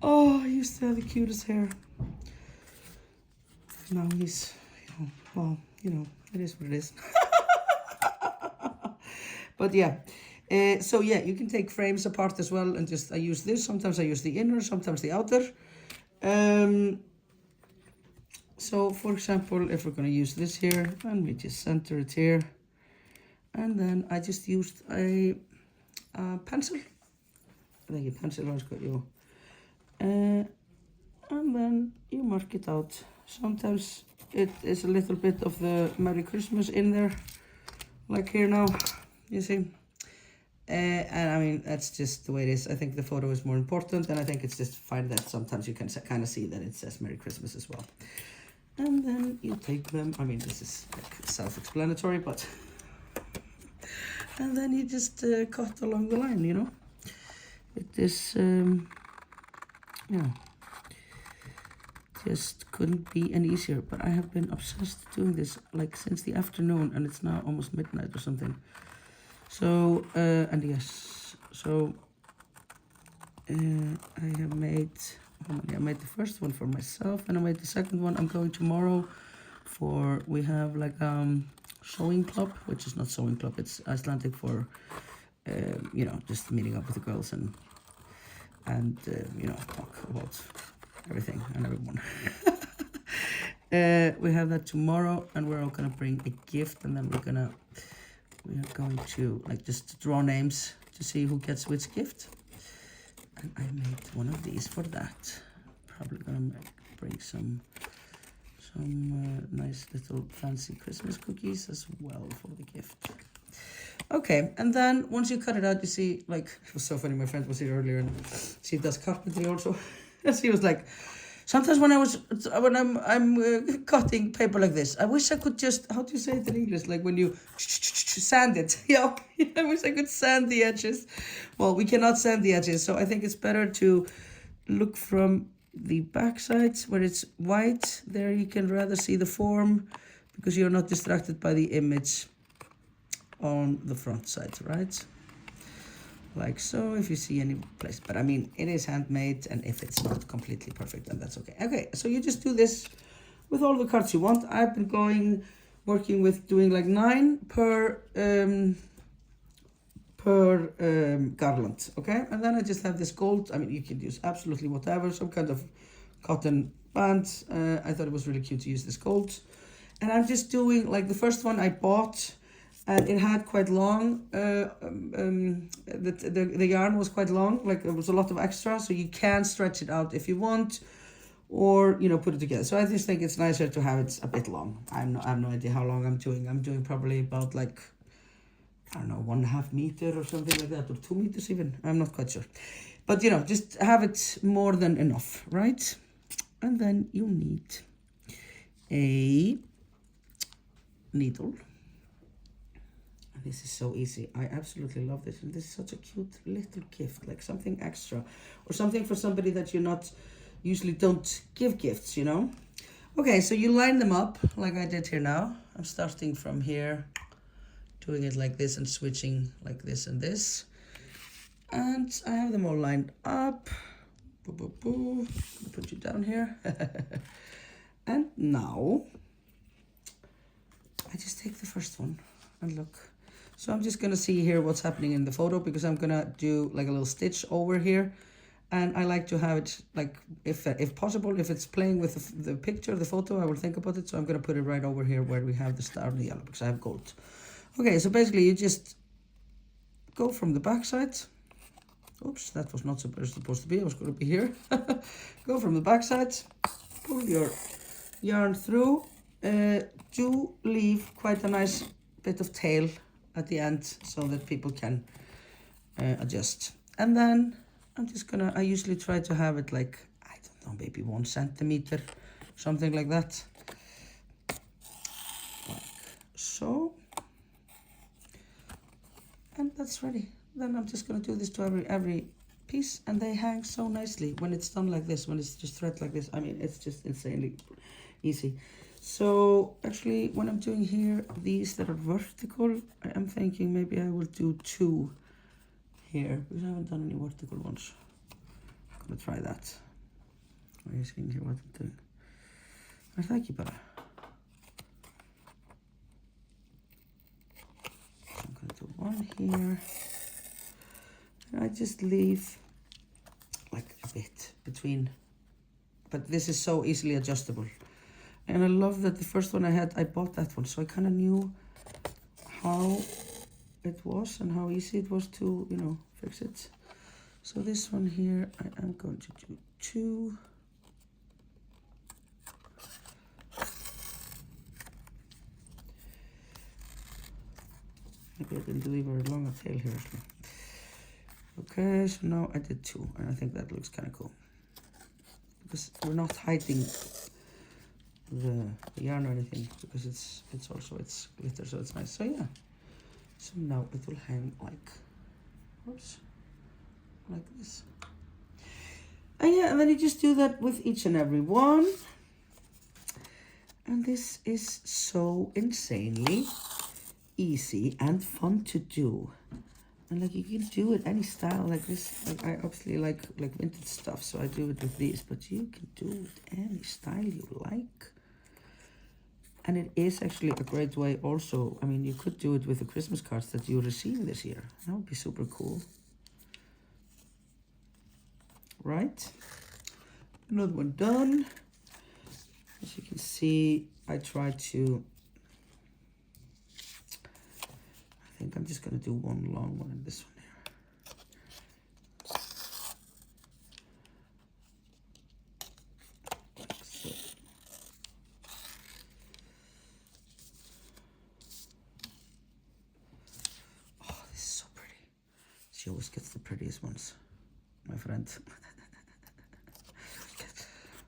Oh, he used to have the cutest hair. Now he's, you know, well, you know, it is what it is. But yeah. So yeah, you can take frames apart as well, and just I use this. Sometimes I use the inner, sometimes the outer. So for example, if we're going to use this here, and we just center it here, and then I just used a pencil. I think a pencil has got you. And then you mark it out. Sometimes it is a little bit of the Merry Christmas in there, like here now, you see. And I mean, that's just the way it is. I think the photo is more important, and I think it's just fine that sometimes you can kind of see that it says Merry Christmas as well. And then you take them, I mean, this is like self-explanatory, but and then you just cut along the line, you know. It is, yeah, just couldn't be any easier. But I have been obsessed doing this like since the afternoon, and it's now almost midnight or something. So, and yes, so I have made, I made the first one for myself, and I made the second one. I'm going tomorrow for, we have like sewing club, which is not sewing club, it's Icelandic for, you know, just meeting up with the girls and you know, talk about everything and everyone. We have that tomorrow, and we're all gonna bring a gift, and then we are going to like just draw names to see who gets which gift. And I made one of these for that. Probably gonna bring some nice little fancy Christmas cookies as well for the gift. Okay, and then once you cut it out, you see, like, it was so funny, my friend was here earlier and she does carpentry also. And she was like, sometimes when I'm cutting paper like this, I wish I could just, how do you say it in English? Like when you sand it. Yeah, I wish I could sand the edges. Well, we cannot sand the edges, so I think it's better to look from the back sides where it's white. There you can rather see the form because you're not distracted by the image on the front side, right? Like so, if you see any place. But I mean, it is handmade, and if it's not completely perfect, then that's okay. Okay, so you just do this with all the cards you want. I've been working with doing like 9 per garland, okay? And then I just have this gold. I mean, you can use absolutely whatever, some kind of cotton band. I thought it was really cute to use this gold. And I'm just doing, like the first one I bought, and it had quite long, the yarn was quite long, like there was a lot of extra, so you can stretch it out if you want, or, you know, put it together. So I just think it's nicer to have it a bit long. I have no idea how long I'm doing. I'm doing probably about like, I don't know, 1.5 meters or something like that, or 2 meters even. I'm not quite sure. But, you know, just have it more than enough, right? And then you need a needle. This is so easy. I absolutely love this. And this is such a cute little gift, like something extra or something for somebody that you not usually don't give gifts, you know? Okay, so you line them up like I did here now. I'm starting from here, doing it like this and switching like this and this. And I have them all lined up. Boo, boo, boo. I'll put you down here. And now I just take the first one and look. So I'm just gonna see here what's happening in the photo, because I'm gonna do like a little stitch over here. And I like to have it like, if possible, if it's playing with the picture, the photo, I will think about it. So I'm gonna put it right over here where we have the star and the yellow, because I have gold. Okay, so basically you just go from the back side. Oops, that was not supposed to be, I was gonna be here. Go from the back side, pull your yarn through. Do leave quite a nice bit of tail at the end so that people can adjust. And then I'm just gonna, I usually try to have it like, I don't know, maybe 1 centimeter, something like that. Like so. And that's ready. Then I'm just gonna do this to every piece, and they hang so nicely when it's done like this, when it's just thread like this. I mean, it's just insanely easy. So actually, when I'm doing here, these that are vertical, I am thinking maybe I will do 2 here, because I haven't done any vertical ones. I'm gonna try that. Are you seeing here what I'm doing? Thank you, bara. So I'm gonna do 1 here. And I just leave like a bit between, but this is so easily adjustable. And I love that the first one I bought that one, so I kind of knew how it was and how easy it was to, you know, fix it. So this one here, I am going to do 2. Maybe I didn't leave very long a tail here as well. Okay, so now I did 2, and I think that looks kind of cool. Because we're not hiding the yarn or anything, because it's glitter, so it's nice. So yeah, so now it will hang like, oops, like this. And yeah, and then you just do that with each and every one. And this is so insanely easy and fun to do. And like you can do it any style like this. Like I obviously like vintage stuff, so I do it with these, but you can do it any style you like. And it is actually a great way also. I mean, you could do it with the Christmas cards that you receive this year. That would be super cool. Right? Another one done. As you can see, I try to, I think I'm just going to do one long one and this one here. Like so. Oh, this is so pretty. She always gets the prettiest ones, my friend.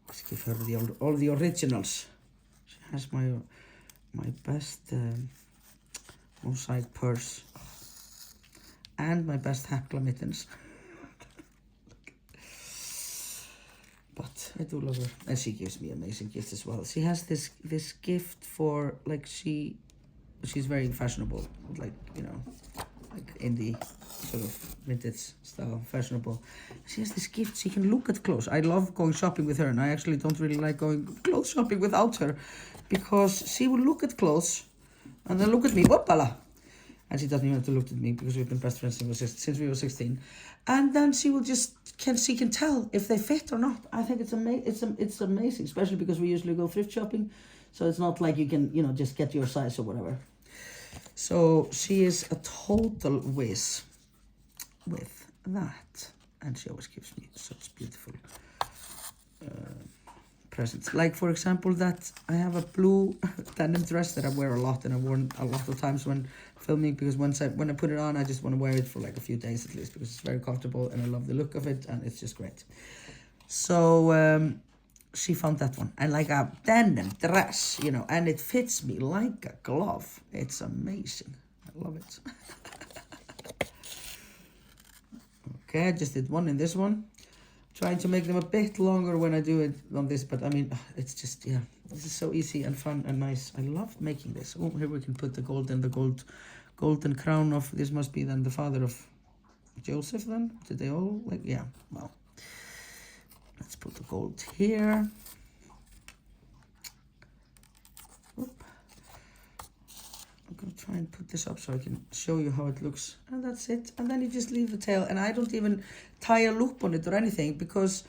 Let's give her all the originals. She has my best mosaic purse and my best Hekla mittens. But I do love her, and she gives me amazing gifts as well. She has this gift for like she's very fashionable, like you know, like indie sort of vintage style, fashionable. She has this gift, she can look at clothes. I love going shopping with her, and I actually don't really like going clothes shopping without her, because she will look at clothes and then look at me, whoopala. And she doesn't even have to look at me because we've been best friends since we were 16. And then she will she can tell if they fit or not. I think it's amazing, especially because we usually go thrift shopping. So it's not like you can, you know, just get your size or whatever. So she is a total whiz with that. And she always gives me such beautiful presents. Like, for example, that I have a blue denim dress that I wear a lot, and I've worn a lot of times when filming, because when I put it on, I just want to wear it for like a few days at least, because it's very comfortable and I love the look of it, and it's just great. So she found that one, and like a denim dress, you know, and it fits me like a glove. It's amazing. I love it. Okay, I just did one in this one. Trying to make them a bit longer when I do it on this, but I mean, it's just, yeah, this is so easy and fun and nice. I love making this. Oh, here we can put the gold and the golden crown of, this must be then the father of Joseph then? Did they all, like, yeah, well. Let's put the gold here. Oop. I'm gonna try and put this up so I can show you how it looks. And that's it. And then you just leave the tail, and I don't even tie a loop on it or anything, because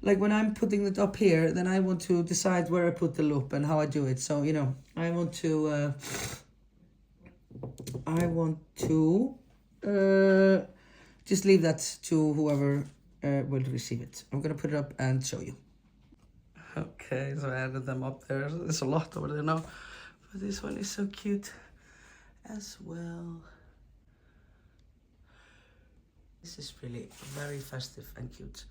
like when I'm putting it up here, then I want to decide where I put the loop and how I do it. So, you know, I want to just leave that to whoever will receive it. I'm gonna put it up and show you. Okay, so I added them up there. There's a lot over there now, but this one is so cute as well. This is really very festive and cute,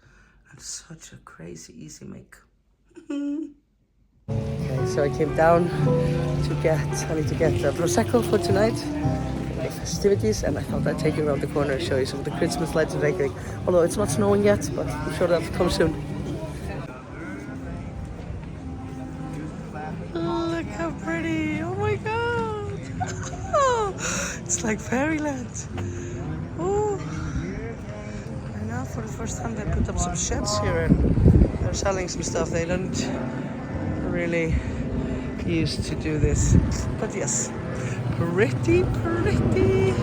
and such a crazy easy make. Okay, so I came down I need to get the Prosecco for tonight, the festivities, and I thought I'd take you around the corner and show you some of the Christmas lights in Reykjavik. Although it's not snowing yet, but I'm sure that'll come soon. Oh, look how pretty! Oh my god! It's like fairyland. Oh! And now for the first time they put up some sheds here, and they're selling some stuff. They don't really used to do this, but yes, pretty Reykjavik.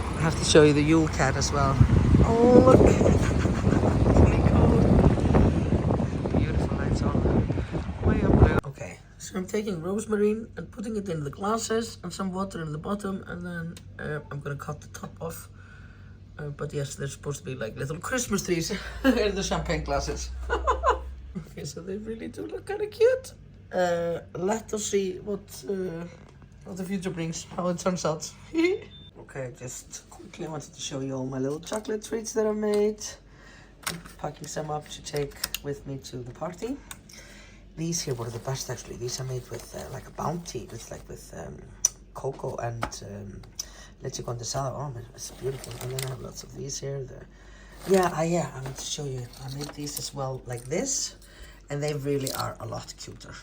I have to show you the Yule cat as well. Oh look, really cool. Beautiful lights on, way up there. Okay, so I'm taking rosemary and putting it in the glasses and some water in the bottom, and then I'm gonna cut the top off. But yes, they're supposed to be like little Christmas trees in the champagne glasses. Okay, so they really do look kind of cute. Let us see what the future brings, how it turns out. Okay, just quickly wanted to show you all my little chocolate treats that I made. I'm packing some up to take with me to the party. These here were the best actually. These are made with like a bounty, with cocoa and leche condensada. Oh man, it's beautiful. And then I have lots of these here. Yeah, I want to show you. I made these as well like this, and they really are a lot cuter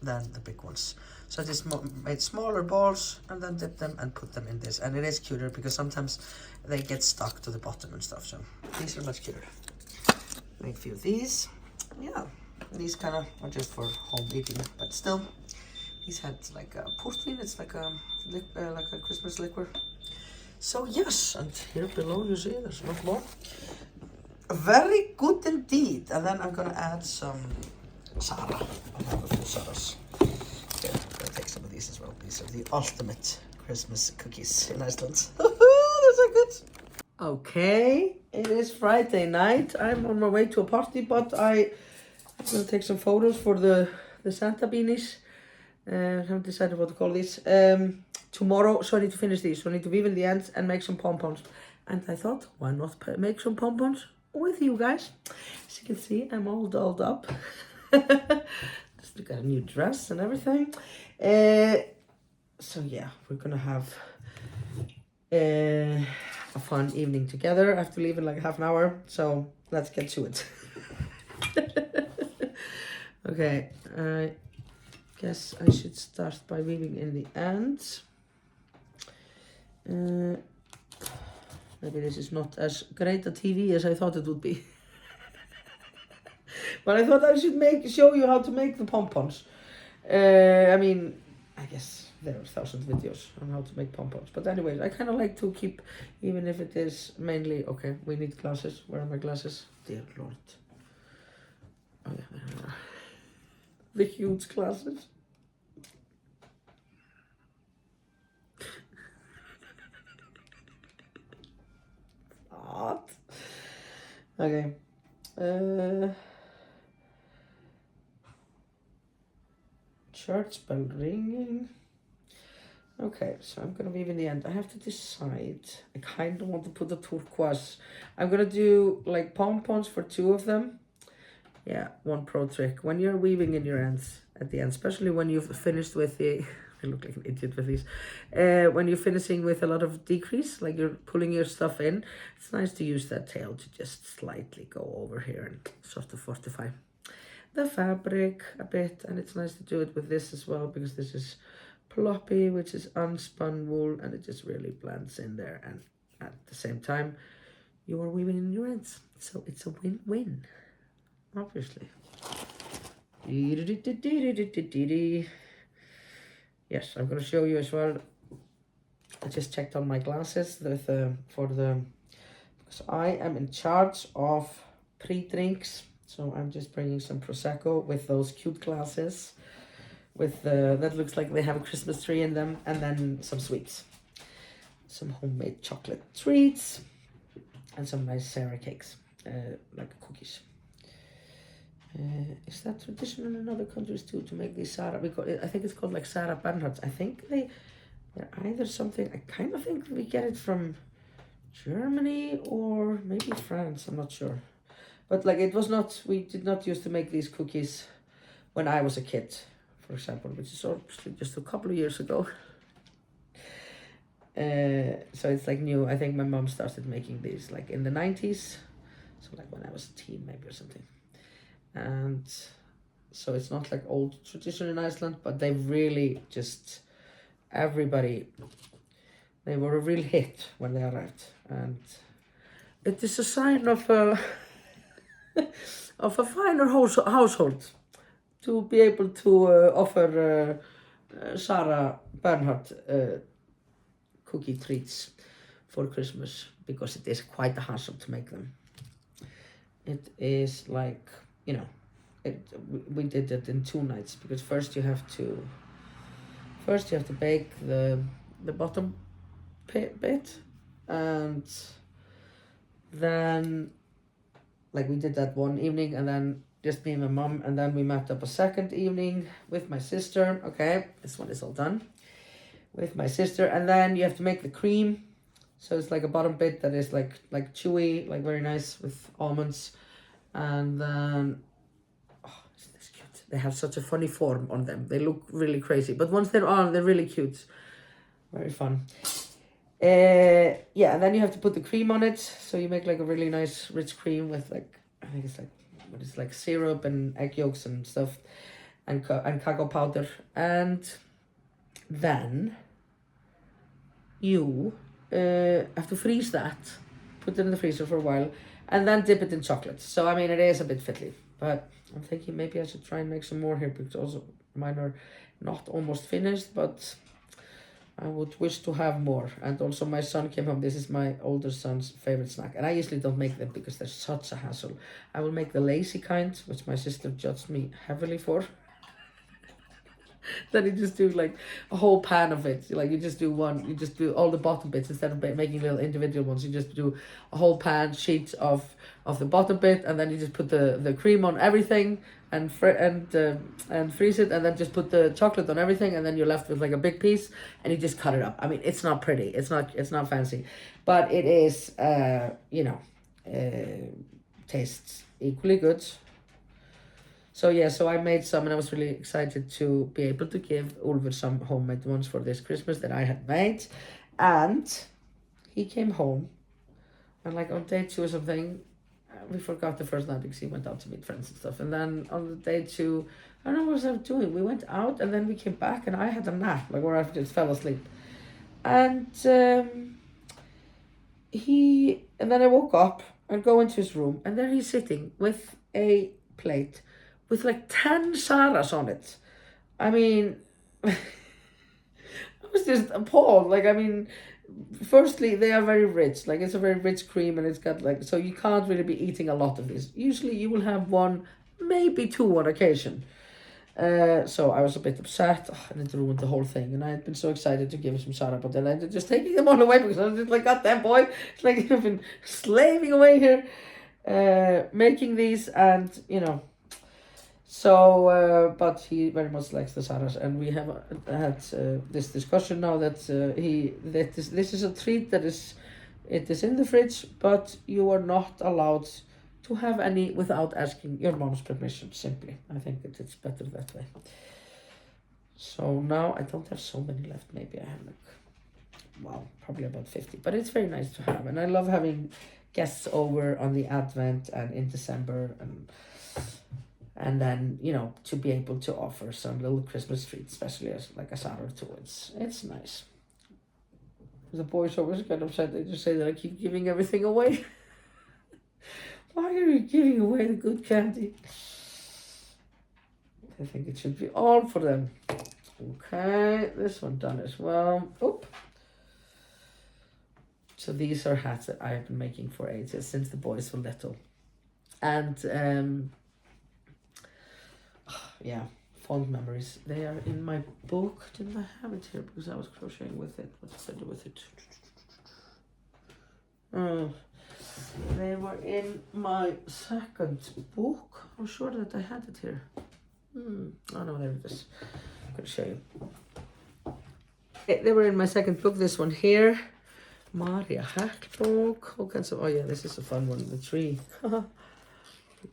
than the big ones. So I just made smaller balls and then dip them and put them in this. And it is cuter because sometimes they get stuck to the bottom and stuff. So these are much cuter. Made a few of these. Yeah, these kind of are just for home eating, but still. These had like a portvin. It's like a Christmas liquor. So yes, and here below you see there's a lot more. Very good indeed. And then I'm gonna add some Sara. I have a few Saras. Here, I'm gonna take some of these as well. These are the ultimate Christmas cookies in Iceland. They're so good. Okay, it is Friday night. I'm on my way to a party, but I'm gonna take some photos for the Santa beanies. I haven't decided what to call these. Tomorrow, so I need to finish these. So I need to weave in the ends and make some pom-poms. And I thought, why not make some pom-poms with you guys? As you can see, I'm all dolled up. Just got a new dress and everything. So yeah, we're gonna have a fun evening together. I have to leave in like half an hour, so let's get to it. Okay, I guess I should start by weaving in the ends. Maybe this is not as great a TV as I thought it would be. But I thought I should show you how to make the pom-poms. I mean, I guess there are 1,000 videos on how to make pom-poms. But anyways, I kind of like to keep, even if it is mainly, okay, we need glasses. Where are my glasses? Dear Lord. Oh yeah, there they are. The huge glasses. What? Okay. Church bell ringing. Okay, so I'm gonna weave in the end. I have to decide. I kind of want to put a turquoise. I'm gonna do like pom-poms for 2 of them. Yeah, one pro trick. When you're weaving in your ends at the end, especially when you've finished with the... I look like an idiot with these. When you're finishing with a lot of decrease, like you're pulling your stuff in, it's nice to use that tail to just slightly go over here and sort of fortify the fabric a bit. And it's nice to do it with this as well, because this is ploppy, which is unspun wool, and it just really blends in there. And at the same time, you are weaving in your ends. So it's a win-win, obviously. Yes, I'm gonna show you as well. I just checked on my glasses because I am in charge of pre-drinks. So I'm just bringing some Prosecco with those cute glasses. With that looks like they have a Christmas tree in them, and then some sweets. Some homemade chocolate treats, and some nice Sarah cakes, like cookies. Is that traditional in other countries too, to make these Sarah? I think it's called like Sarah Bernhardt's. I think they're either something, I kind of think we get it from Germany or maybe France, I'm not sure. But like it was not, we did not used to make these cookies when I was a kid, for example, which is obviously just a couple of years ago. So it's like new. I think my mom started making these like in the 90s. So like when I was a teen maybe or something. And so it's not like old tradition in Iceland, but they really just, everybody, they were a real hit when they arrived. And it is a sign of a, of a finer household to be able to offer Sarah Bernhardt cookie treats for Christmas, because it is quite a hassle to make them. It is like, you know, we did it in 2 nights, because first you have to bake the bottom bit, and then like we did that one evening, and then just me and my mom, and then we met up a second evening with my sister. Okay, this one is all done with my sister, and then you have to make the cream. So it's like a bottom bit that is like chewy, like very nice with almonds, and then isn't this cute? They have such a funny form on them. They look really crazy, but once they're on, they're really cute. Very fun. Yeah, and then you have to put the cream on it. So you make like a really nice rich cream with like, I think it's like, what is like syrup and egg yolks and stuff, and cacao powder. And then you have to freeze that, put it in the freezer for a while, and then dip it in chocolate. So I mean, it is a bit fiddly, but I'm thinking maybe I should try and make some more here, because also mine are not almost finished, but I would wish to have more. And also my son came home. This is my older son's favorite snack. And I usually don't make them because they're such a hassle. I will make the lazy kind, which my sister judged me heavily for. Then you just do like a whole pan of it. Like you just do one, you just do all the bottom bits instead of making little individual ones. You just do a whole pan sheet of the bottom bit, and then you just put the cream on everything and freeze it, and then just put the chocolate on everything, and then you're left with like a big piece, and you just cut it up. I mean, it's not pretty, it's not fancy, but it is tastes equally good. So yeah, so I made some, and I was really excited to be able to give Ulfur some homemade ones for this Christmas that I had made. And he came home, and like on day 2 or something, we forgot the first night because he went out to meet friends and stuff. And then on the day 2, I don't know what I was doing. We went out, and then we came back, and I had a nap, like where I just fell asleep. And then I woke up and go into his room, and there he's sitting with a plate with like 10 Saras on it. I mean, I was just appalled. Like, I mean, firstly, they are very rich. Like, it's a very rich cream, and it's got like, so you can't really be eating a lot of this. Usually you will have 1, maybe 2 on occasion. So I was a bit upset, and it ruined the whole thing. And I had been so excited to give him some Sara, but then I ended just taking them all away because I was just like, God damn boy, it's like I've been slaving away here, making these, and So, but he very much likes the Saras, and we have had this discussion now that this is a treat that is in the fridge, but you are not allowed to have any without asking your mom's permission. Simply, I think it's better that way. So now I don't have so many left. Maybe I have probably about 50, but it's very nice to have, and I love having guests over on the Advent and in December, and then, to be able to offer some little Christmas treats, especially as like a Sara or 2. It's nice. The boys always get upset. They just say that I keep giving everything away. Why are you giving away the good candy? I think it should be all for them. Okay, this one done as well. Oop. So these are hats that I have been making for ages, since the boys were little. And yeah, fond memories. They are in my book. Didn't I have it here? Because I was crocheting with it. What did I do with it? They were in my second book. I'm sure that I had it here. Oh no, there it is. I'm going to show you. They were in my second book. This one here. Maria Hack book. All kinds of... Oh yeah, this is a fun one. The tree. Forgot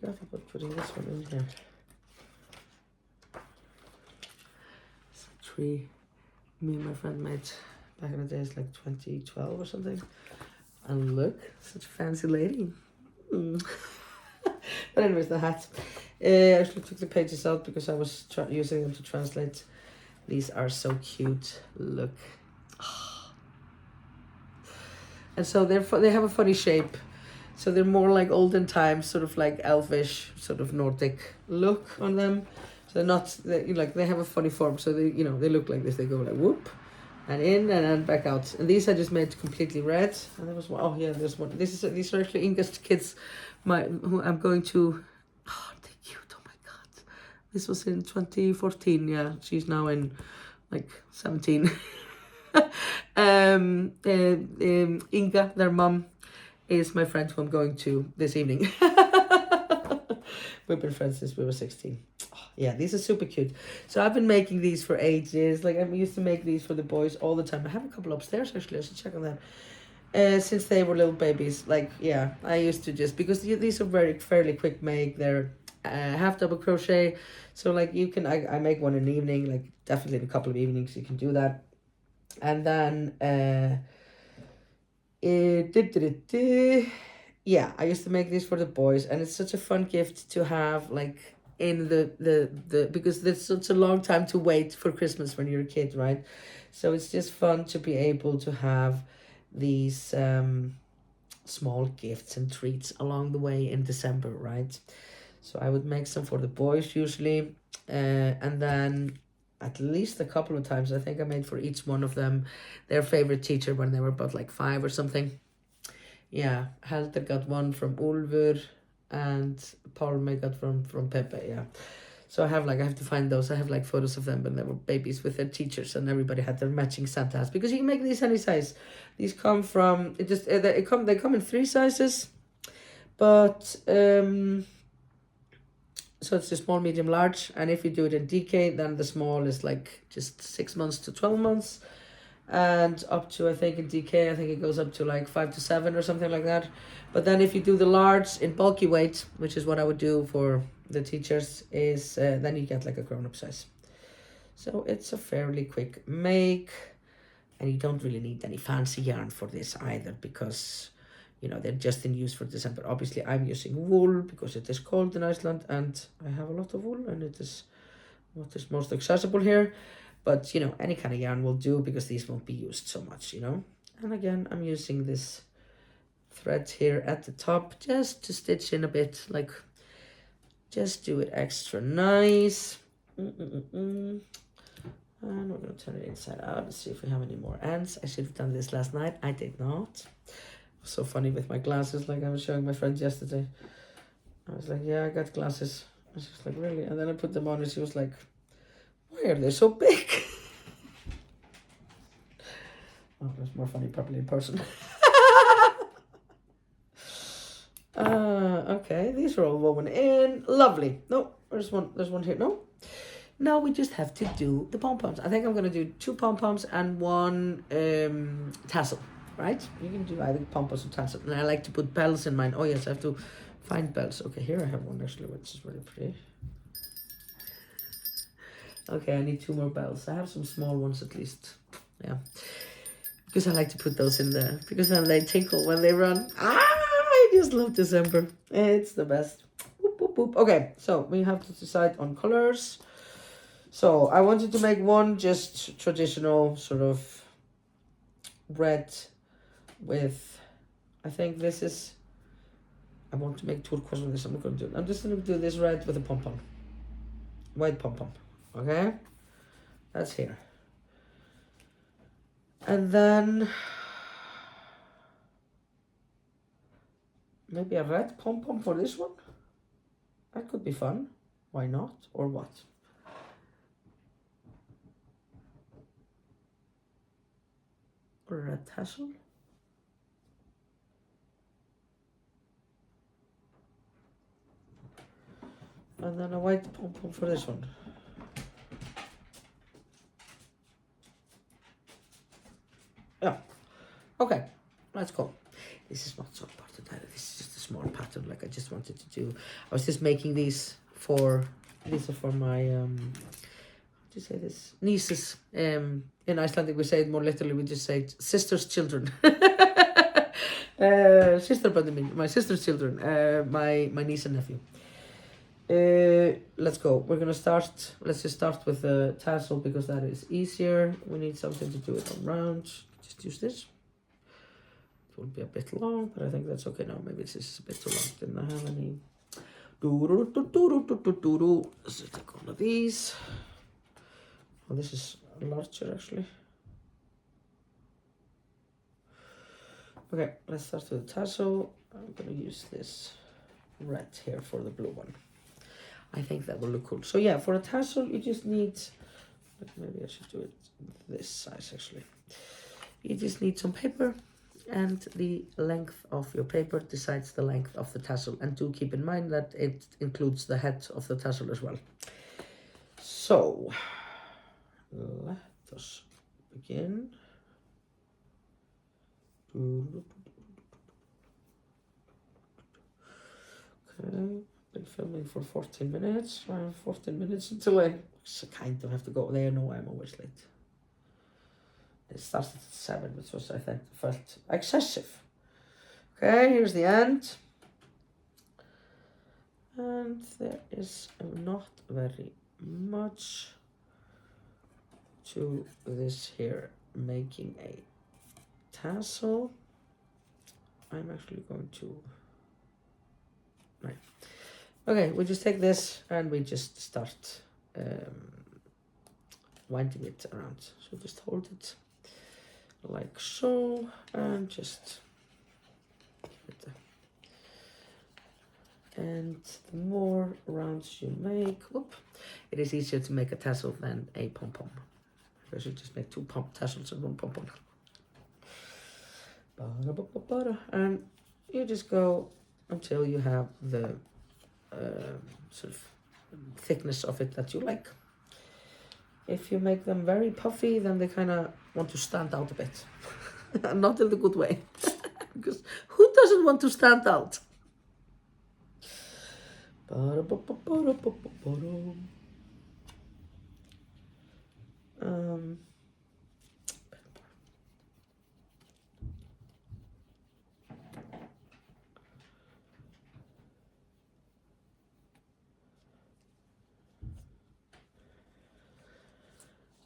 about putting this one in here. Tree me and my friend made back in the days, like 2012 or something. And look, such a fancy lady. But anyways, the hat. I actually took the pages out because I was using them to translate. These are so cute. Look. And so they have a funny shape. So they're more like olden times, sort of like elfish, sort of Nordic look on them. So they have a funny form. So they look like this. They go like whoop, and in and then back out. And these I just made completely red. And there was one. Oh yeah, there's one. These are actually Inga's kids. Who I'm going to. Oh, they're cute. Oh my god. This was in 2014. Yeah, she's now in like 17. Inga, their mom, is my friend who I'm going to this evening. We've been friends since we were 16. Oh, yeah, these are super cute. So I've been making these for ages. Like I used to make these for the boys all the time. I have a couple upstairs actually. I should check on that. Since they were little babies, like yeah, I used to just because these are fairly quick make. They're half double crochet, so like you can I make one in the evening, like definitely in a couple of evenings you can do that, and then yeah, I used to make these for the boys, and it's such a fun gift to have like in the because there's such a long time to wait for Christmas when you're a kid, right? So it's just fun to be able to have these small gifts and treats along the way in December, right? So I would make some for the boys usually, and then at least a couple of times I think I made for each one of them their favorite teacher when they were about like 5 or something. Yeah, Helter got one from Ulfur and Palme got from Pepe, yeah. So I have to find those. I have like photos of them when they were babies with their teachers, and everybody had their matching Santa hats because you can make these any size. These come from they come in 3 sizes, but so it's the small, medium, large, and if you do it in DK, then the small is like just 6 months to 12 months, and up to I think in DK I think it goes up to like 5 to 7 or something like that. But then if you do the large in bulky weight, which is what I would do for the teachers, is then you get like a grown-up size. So it's a fairly quick make, and you don't really need any fancy yarn for this either because you know they're just in use for December. Obviously I'm using wool because it is cold in Iceland and I have a lot of wool and it is what is most accessible here. But you know, any kind of yarn will do because these won't be used so much, you know. And again, I'm using this thread here at the top just to stitch in a bit, like just do it extra nice. And we're going to turn it inside out and see if we have any more ends. I should have done this last night. I did not. It was so funny with my glasses, like I was showing my friend yesterday. I was like, yeah, I got glasses. And she was like, really? And then I put them on and she was like, why are they so big? Oh, that's more funny probably in person. Okay, these are all woven in. Lovely. No, there's one here. No. Now we just have to do the pom-poms. I think I'm going to do 2 pom-poms and 1 tassel, right? You can do either pom-poms or tassel. And I like to put bells in mine. Oh yes, I have to find bells. Okay, here I have one actually, which is really pretty. Okay, I need 2 more bells. I have some small ones at least. Yeah. Because I like to put those in there. Because then they tinkle when they run. I just love December. It's the best. Boop, boop, boop. Okay, so we have to decide on colors. So I wanted to make one just traditional sort of red with, I think this is, I want to make turquoise on this. I'm not going to do it. I'm just going to do this red with a pom-pom. White pom-pom. Okay? That's here. And then maybe a red pom-pom for this one. That could be fun. Why not? Or what? Or a red tassel. And then a white pom-pom for this one. Yeah. Okay, let's go. This is not so important either. This is just a small pattern. Like I just wanted to do. I was just making these for. These are for my how do you say this? Nieces. In Icelandic we say it more literally. We just say sisters' children. Sister, but I mean my sister's children. My niece and nephew. Let's go. We're gonna start. Let's just start with the tassel because that is easier. We need something to do it around. Just use this. It will be a bit long, but I think that's okay now. Maybe this is a bit too long. Didn't I have any? Let's just take one of these. Oh, this is larger actually. Okay, let's start with the tassel. I'm gonna use this red here for the blue one. I think that will look cool. So yeah, for a tassel you just need, maybe I should do it this size actually. You just need some paper and the length of your paper decides the length of the tassel. And do keep in mind that it includes the head of the tassel as well. So let us begin. Okay, been filming for 14 minutes. I have 14 minutes until I kind of have to go there. No, I'm always late. It started at 7, which was, I think, felt excessive. Okay, here's the end. And there is not very much to this here. Making a tassel. I'm actually going to... Right. Okay, we just take this and we just start winding it around. So just hold it like so and just give it and the more rounds you make, it is easier to make a tassel than a pom-pom. I should just make 2 tassels and 1 pom-pom. And you just go until you have the sort of thickness of it that you like. If you make them very puffy, then they kind of want to stand out a bit. Not in the good way. Because who doesn't want to stand out?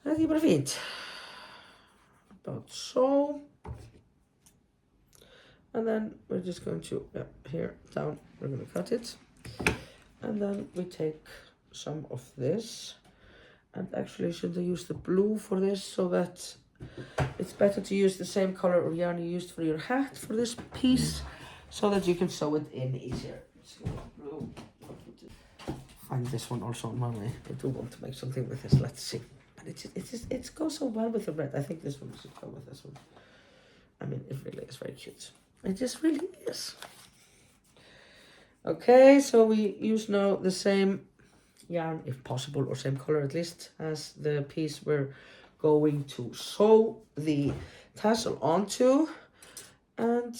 Það er bara fínt. About so. And then we're just going to, here, down, we're going to cut it. And then we take some of this. And actually, should I use the blue for this so that it's better to use the same color or yarn you used for your hat for this piece so that you can sew it in easier. So, blue. Find this one also on my way. I do want to make something with this, let's see. It goes so well with the red. I think this one should go with this one. I mean, it really is very cute. It just really is. Okay, so we use now the same yarn, if possible, or same color at least, as the piece we're going to sew the tassel onto. And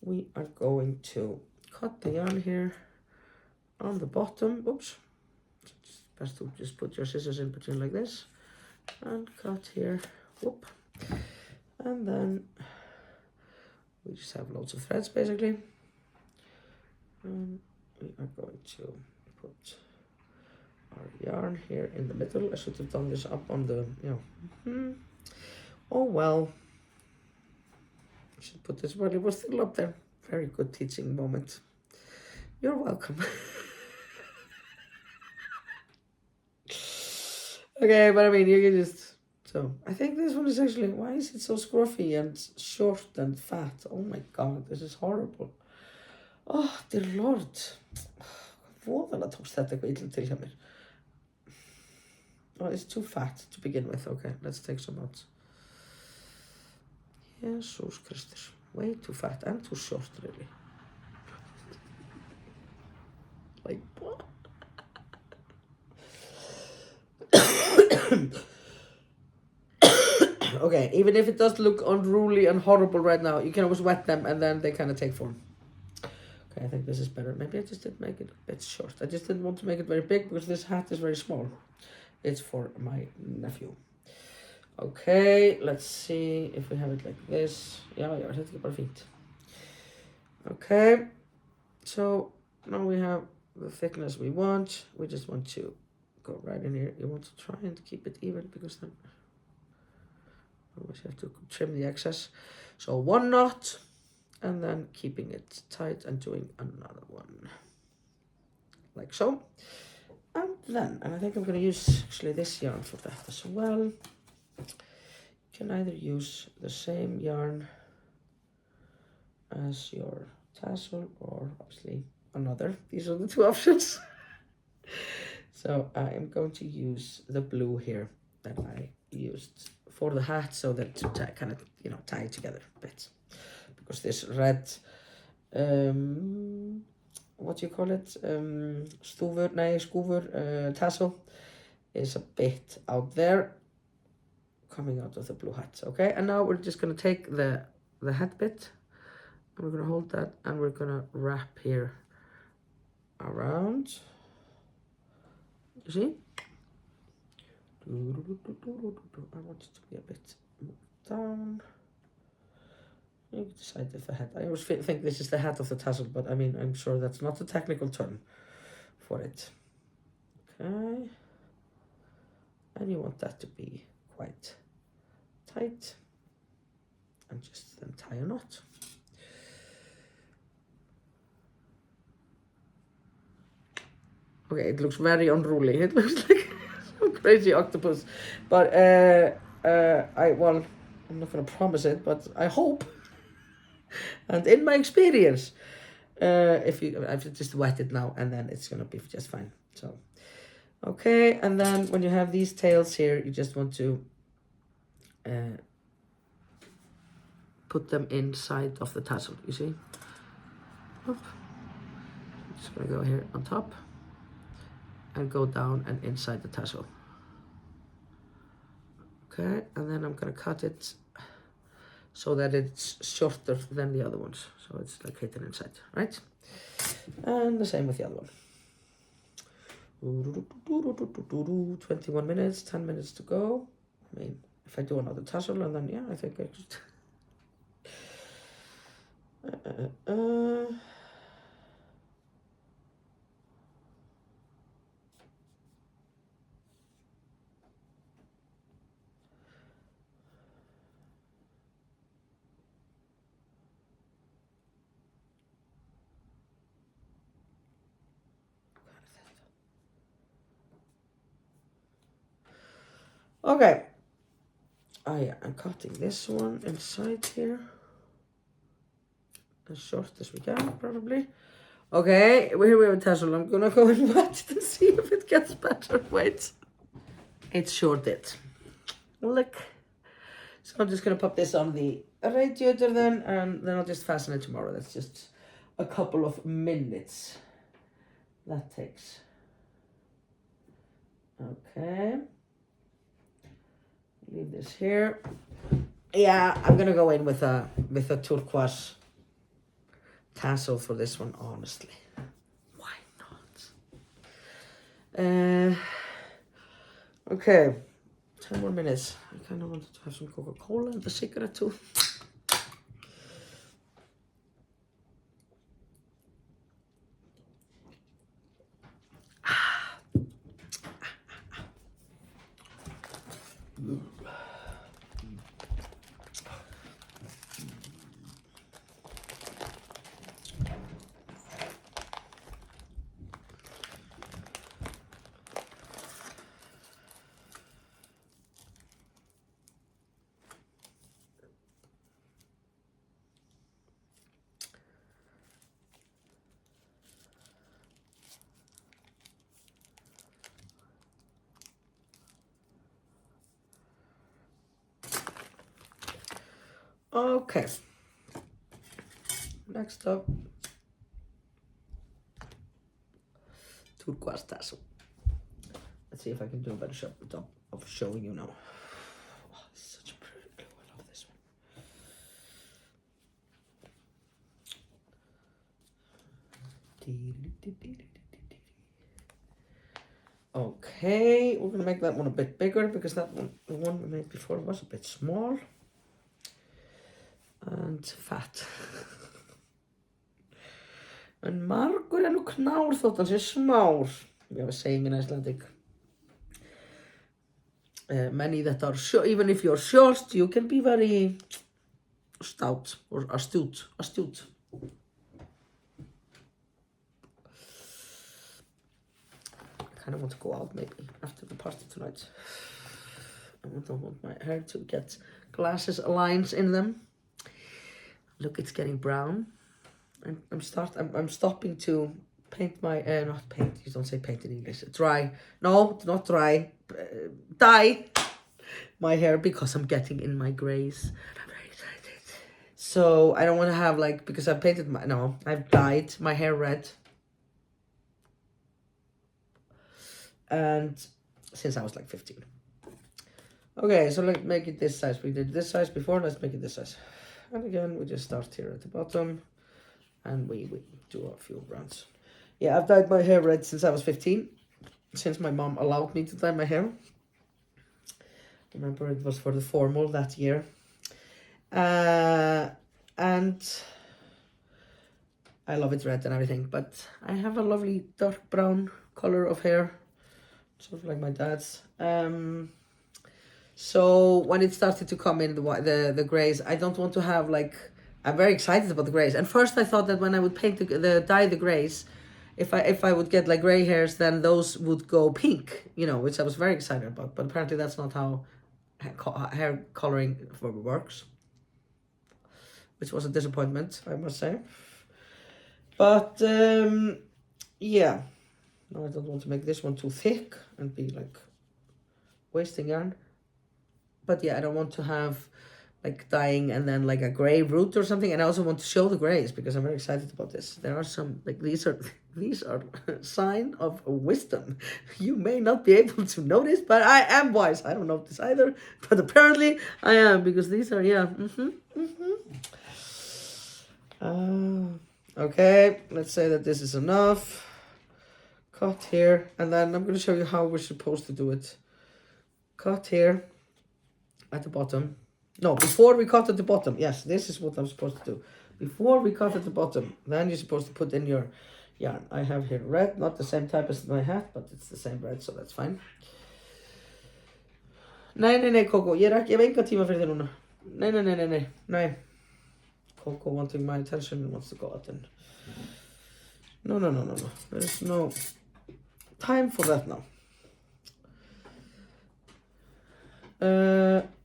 we are going to cut the yarn here on the bottom. Oops. Best to just put your scissors in between like this and cut here. Whoop. And then we just have loads of threads basically. And we are going to put our yarn here in the middle. I should have done this up on the, Oh well. I should put this while it was still up there. Very good teaching moment. You're welcome. Okay, but I mean, you can just, so I think this one is actually, why is it so scruffy and short and fat? Oh my god, this is horrible. Oh, dear lord. Voðalega tókst þetta eitthvað illa til hjá mér. Oh, it's too fat to begin with. Okay, let's take some out. Jesus Christus. Way too fat and too short, really. Like, what? Okay, even if it does look unruly and horrible right now, you can always wet them and then they kind of take form. Okay, I think this is better. Maybe I just didn't make it a bit short. I just didn't want to make it very big because this hat is very small. It's for my nephew. Okay, let's see if we have it like this. Yeah, þetta er bara fínt. Okay, so now we have the thickness we want. We just want to go right in here. You want to try and keep it even because then otherwise you have to trim the excess. So 1 knot and then keeping it tight and doing another one like so. And then, and I think I'm going to use actually this yarn for that as well. You can either use the same yarn as your tassel or obviously another. These are the 2 options. So I am going to use the blue here that I used for the hat so that to kind of, you know, tie it together a bit. Because this red, what do you call it? Skúfur tassel is a bit out there coming out of the blue hat. Okay, and now we're just gonna take the hat bit and we're gonna hold that and we're gonna wrap here around. You see? I want it to be a bit down. You can decide if the hat. I always think this is the hat of the tassel, but I mean, I'm sure that's not the technical term for it. Okay. And you want that to be quite tight. And just then tie a knot. Okay, it looks very unruly. It looks like some crazy octopus. But I'm not gonna promise it, but I hope. And in my experience, if you just wet it now, and then it's gonna be just fine. So, okay, and then when you have these tails here, you just want to put them inside of the tassel. You see? Oop. I'm just gonna go here on top and go down and inside the tassel. Okay, and then I'm gonna cut it so that it's shorter than the other ones. So it's like hidden inside, right? And the same with the other one. 21 minutes, 10 minutes to go. I mean, if I do another tassel and then, yeah, I think I could. Okay. I'm cutting this one inside here. As short as we can, probably. Okay, here we have a tassel. I'm gonna go and wet it and see if it gets better. Wait. It sure did. Look. So I'm just gonna pop this on the radiator then, and then I'll just fasten it tomorrow. That's just a couple of minutes that takes. Okay. Leave this here. Yeah, I'm gonna go in with a turquoise tassel for this one, honestly. Why not? Okay, 10 more minutes. I kind of wanted to have some Coca-Cola and a cigarette too. Okay. Next up, turquoise tassel. Let's see if I can do a better job of showing you now. Oh, this is such a pretty glue. I love this one. Okay, we're gonna make that one a bit bigger because that one, the one we made before, was a bit small and fat. En margur nú knár þótt hann sé smár. We have a saying in Icelandic. Many that are short, even if you're short, you can be very stout or astute. I kind of want to go out maybe after the party tonight. I don't want my hair to get glasses lines in them. Look, it's getting brown. I'm stopping to paint my not paint. You don't say paint in English. Dry. No, not dry. Dye my hair because I'm getting in my grays. I'm very excited. So I don't want to have like, because I've painted my, no, I've dyed my hair red. And since I was like 15. Okay, so let's make it this size. We did this size before, let's make it this size. And again, we just start here at the bottom and we do a few rounds. Yeah, I've dyed my hair red since I was 15. Since my mom allowed me to dye my hair. Remember, it was for the formal that year. And I love it red and everything, but I have a lovely dark brown color of hair, sort of like my dad's. So when it started to come in the grays, I don't want to have like, I'm very excited about the grays. And first I thought that when I would paint dye the grays, if I would get like gray hairs, then those would go pink, you know, which I was very excited about. But apparently that's not how hair coloring works, which was a disappointment, I must say. But yeah, no, I don't want to make this one too thick and be like wasting yarn. But yeah, I don't want to have like dyeing and then like a gray root or something. And I also want to show the grays because I'm very excited about this. There are some, like these are a sign of wisdom. You may not be able to notice, but I am wise. I don't notice either, but apparently I am, because these are, yeah. Okay, let's say that this is enough. Cut here, and then I'm going to show you how we're supposed to do it. Cut here at the bottom. No, before we cut at the bottom. Yes, this is what I'm supposed to do. Before we cut at the bottom, then you're supposed to put in your yarn. I have here red, not the same type as my hat, but it's the same red, so that's fine. Nei, Coco, ég hef enga tíma fyrir þér núna. Nei. Coco wanting my attention and wants to go out and... No. There's no time for that now.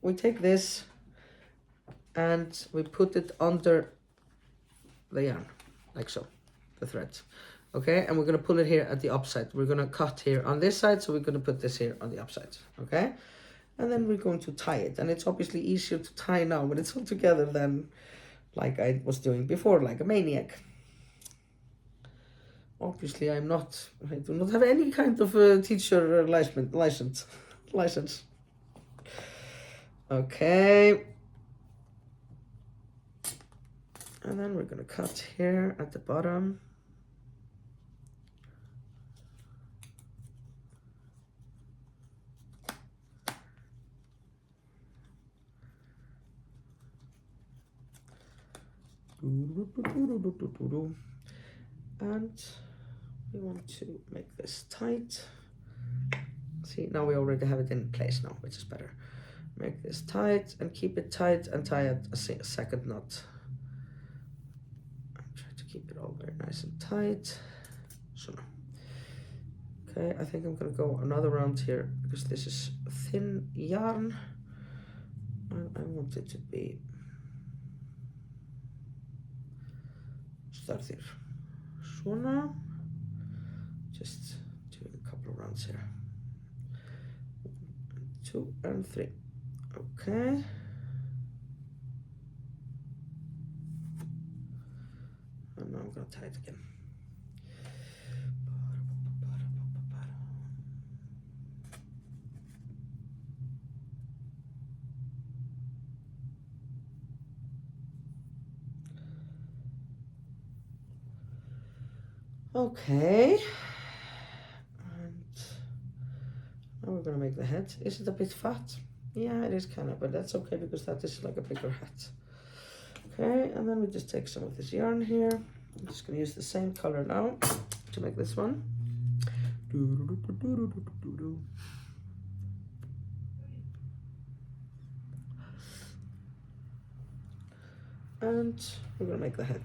We take this and we put it under the yarn, like so, the thread. Okay, and we're gonna pull it here at the upside. We're gonna cut here on this side, so we're gonna put this here on the upside, okay? And then we're going to tie it, and it's obviously easier to tie now when it's all together than like I was doing before, like a maniac. Obviously, I do not have any kind of teacher license. Okay. And then we're gonna cut here at the bottom. And we want to make this tight. See, now we already have it in place now, which is better. Make this tight and keep it tight and tie it a second knot. I'm trying to keep it all very nice and tight. So now. Okay, I think I'm gonna go another round here because this is thin yarn and I want it to be start here. Svona. Just doing a couple of rounds here. 1, 2, and 3. Okay. And now I'm gonna tie it again. Okay, and now we're gonna make the head. Is it a bit fat? Yeah, it is kind of, but that's okay because that is like a bigger hat. Okay, and then we just take some of this yarn here. I'm just gonna use the same color now to make this one. And we're gonna make the head.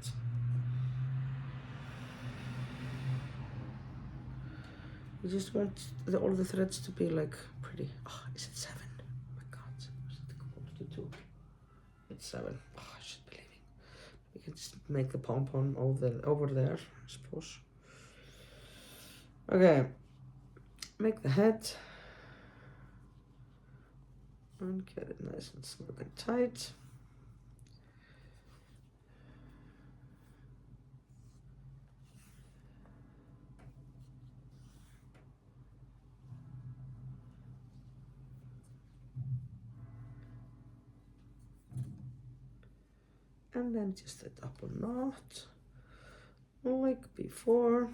We just want all the threads to be like pretty. Oh, is it 7? Oh my god, is it quarter to 2? It's 7. Oh, I should be leaving. We can just make the pom-pom over there, I suppose. Okay, make the head. and get it nice and snug and tight. And then just a double knot, like before.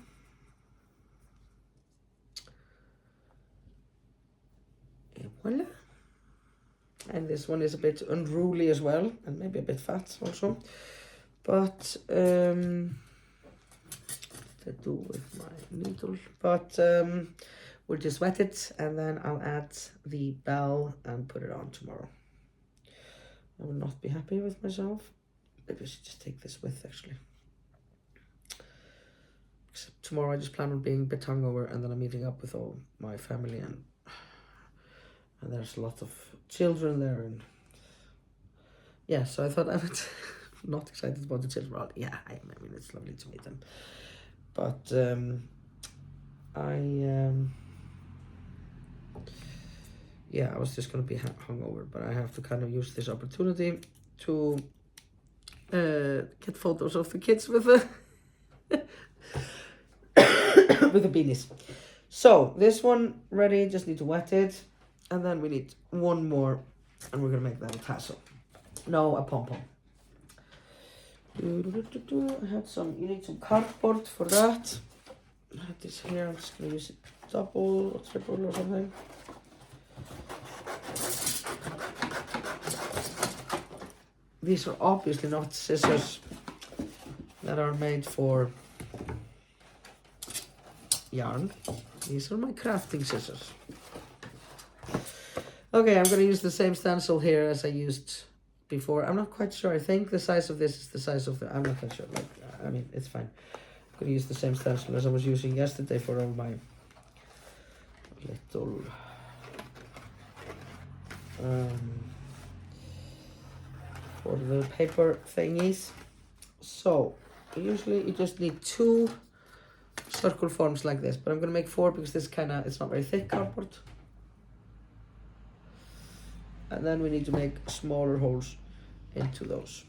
And voila. And this one is a bit unruly as well, and maybe a bit fat also. But to do with my needle. But we'll just wet it, and then I'll add the bell and put it on tomorrow. I will not be happy with myself. Maybe I should just take this with, actually. Except tomorrow I just plan on being a bit hungover, and then I'm meeting up with all my family, and there's a lot of children there, and yeah, so I thought I would not excited about the children. Well, yeah, I mean, it's lovely to meet them, but yeah, I was just gonna be hungover, but I have to kind of use this opportunity to get photos of the kids with the with the beanies. So this one ready, just need to wet it, and then we need one more, and we're gonna make that a tassel. No, a pom-pom. I had some, you need some cardboard for that. I had this here, I'm just gonna use it double or triple or something. These are obviously not scissors that are made for yarn. These are my crafting scissors. Okay, I'm going to use the same stencil here as I used before. I'm not quite sure. I think the size of this is the size of the... I'm not quite sure. Like, I mean, it's fine. I'm going to use the same stencil as I was using yesterday for all my little... for the paper thingies. So usually you just need 2 circle forms like this, but I'm gonna make 4 because this kind of, it's not very thick cardboard. And then we need to make smaller holes into those.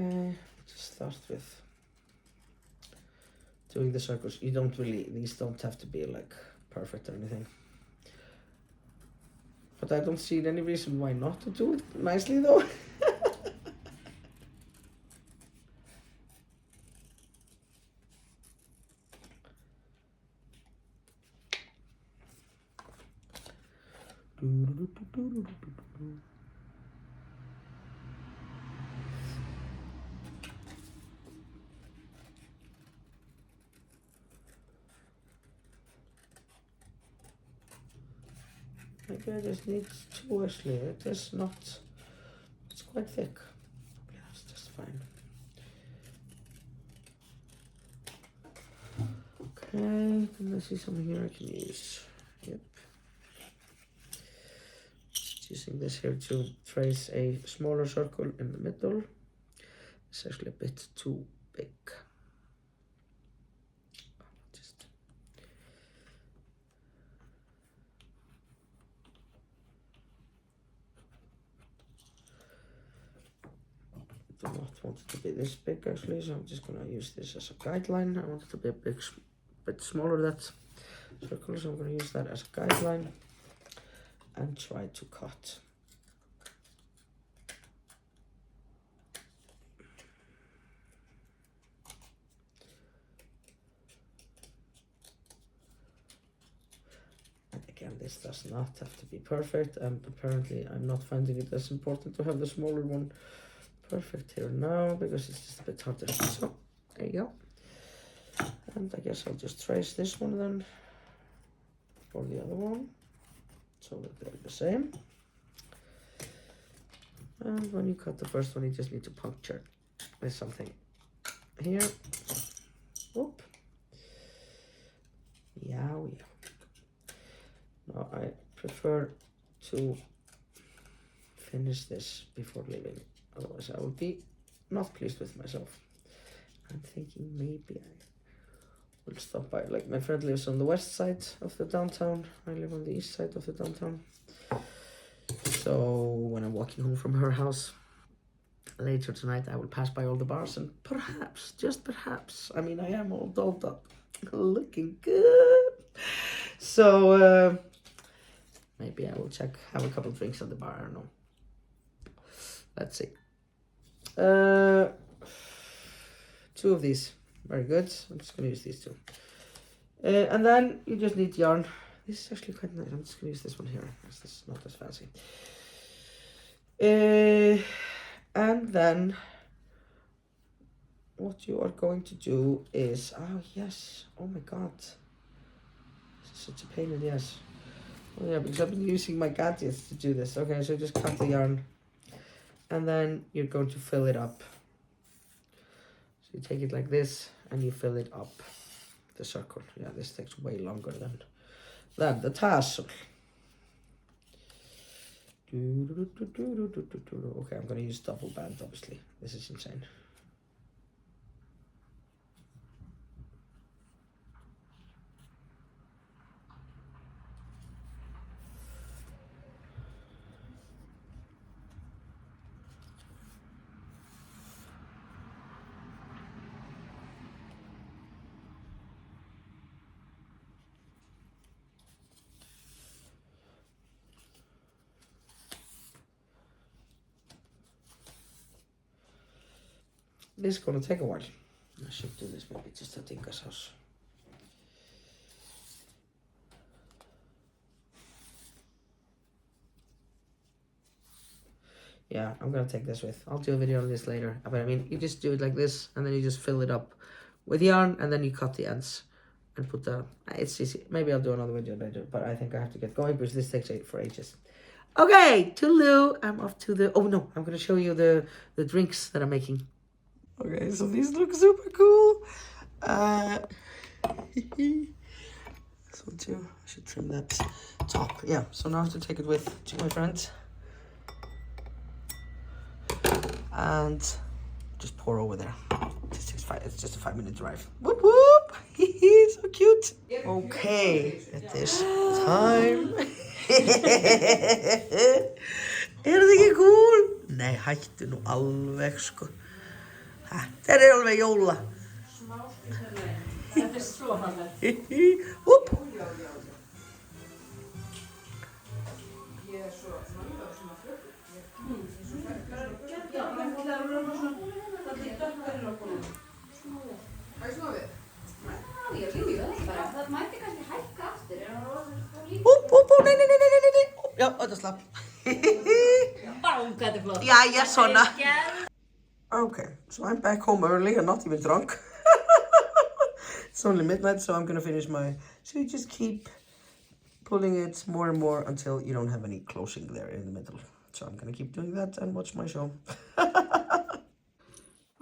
Okay, just start with doing the circles. You don't really, these don't have to be like perfect or anything. But I don't see any reason why not to do it nicely though. Maybe I just need 2 actually. It is not, it's quite thick. Yeah, that's just fine. Okay, can I see something here I can use? Yep. Just using this here to trace a smaller circle in the middle. It's actually a bit too big. Do not want it to be this big actually, so I'm just gonna use this as a guideline. I want it to be a bit smaller, that circle, so I'm gonna use that as a guideline and try to cut. And again, this does not have to be perfect, and apparently I'm not finding it as important to have the smaller one perfect here now because it's just a bit harder. So there you go. And I guess I'll just trace this one then for the other one so that they're the same. And when you cut the first one, you just need to puncture with something here. Whoop. Yeah. Now I prefer to finish this before leaving, otherwise I will be not pleased with myself. I'm thinking maybe I will stop by, like my friend lives on the west side of the downtown, I live on the east side of the downtown. So when I'm walking home from her house later tonight, I will pass by all the bars and perhaps, just perhaps, I mean I am all dolled up, looking good. So maybe I will have a couple of drinks at the bar, I don't know. Let's see. 2 of these, very good. I'm just gonna use these 2. And then you just need yarn. This is actually quite nice. I'm just gonna use this one here, because this is not as fancy. And then what you are going to do is, oh yes, oh my god, this is such a pain in the ass. Oh yeah, because I've been using my gadgets to do this. Okay, so just cut the yarn, and then you're going to fill it up. So you take it like this, and you fill it up, the circle. Yeah, this takes way longer than the tassel. Okay, I'm gonna use double band, obviously. This is insane. This is gonna take a while. I should do this maybe just at Tinka's house. Yeah, I'm gonna take this with. I'll do a video on this later. But I mean, you just do it like this, and then you just fill it up with yarn, and then you cut the ends and put the. It's easy. Maybe I'll do another video later, but I think I have to get going because this takes for ages. Okay, toodaloo. I'm off to the. Oh no, I'm gonna show you the drinks that I'm making. Okay, so these look super cool. This one too. I should trim that top. Yeah, so now I have to take it with to my friends. And just pour over there. It's just a 5-minute drive. Whoop whoop! So cute. Okay, it is time. Er það ekki cool? Nei, hættu nú alveg sko. Þetta alveg jóla. Þetta svo fallegt. Whoop! Nei. Já, þetta slapp. Já, ég svona. Okay, so I'm back home early and not even drunk. It's only midnight, so I'm gonna finish so you just keep pulling it more and more until you don't have any closing there in the middle. So I'm gonna keep doing that and watch my show.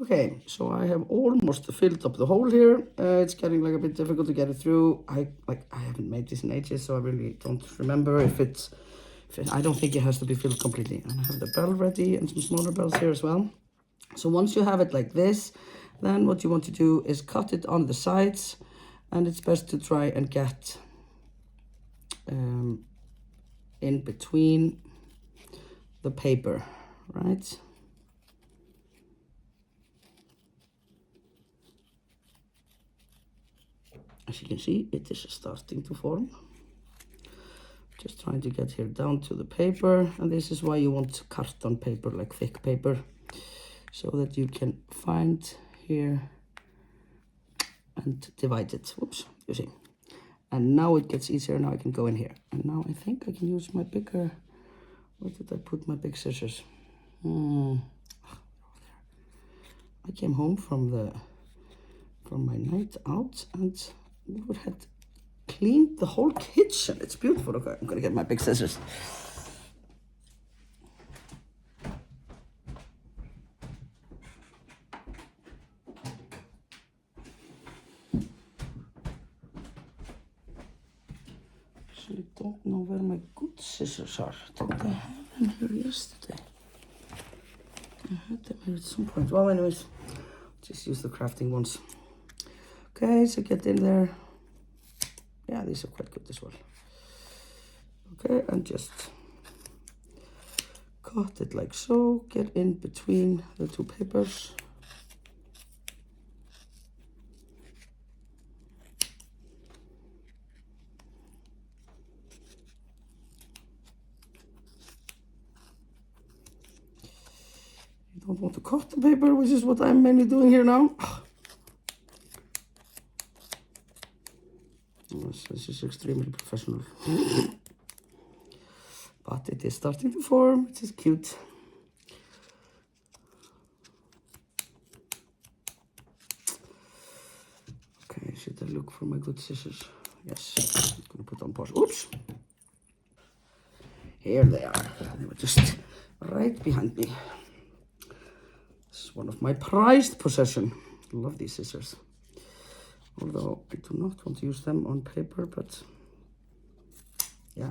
Okay, so I have almost filled up the hole here. It's getting like a bit difficult to get it through. I haven't made this in ages, so I really don't remember if I don't think it has to be filled completely. And I have the bell ready and some smaller bells here as well. So once you have it like this, then what you want to do is cut it on the sides, and it's best to try and get in between the paper, right? As you can see, it is starting to form. Just trying to get here down to the paper, and this is why you want carton paper, like thick paper, so that you can find here and divide it. Whoops, you see. And now it gets easier. Now I can go in here, and now I think I can use my bigger. Where did I put my big scissors? Over there. I came home from my night out, and we had cleaned the whole kitchen. It's beautiful. Okay, I'm gonna get my big scissors. actually don't know where my good scissors are. Did I have them here yesterday? I had them here at some point. Well, anyways, just use the crafting ones. Okay, so get in there. Yeah, these are quite good as well. Okay, and just cut it like so. Get in between the two papers. You don't want to cut the paper, which is what I'm mainly doing here now. This is extremely professional. But it is starting to form, which is cute. Okay, should I look for my good scissors? Yes, I'm gonna put on pause. Oops! Here they are. They were just right behind me. This is one of my prized possessions. I love these scissors. Although I do not want to use them on paper, but yeah.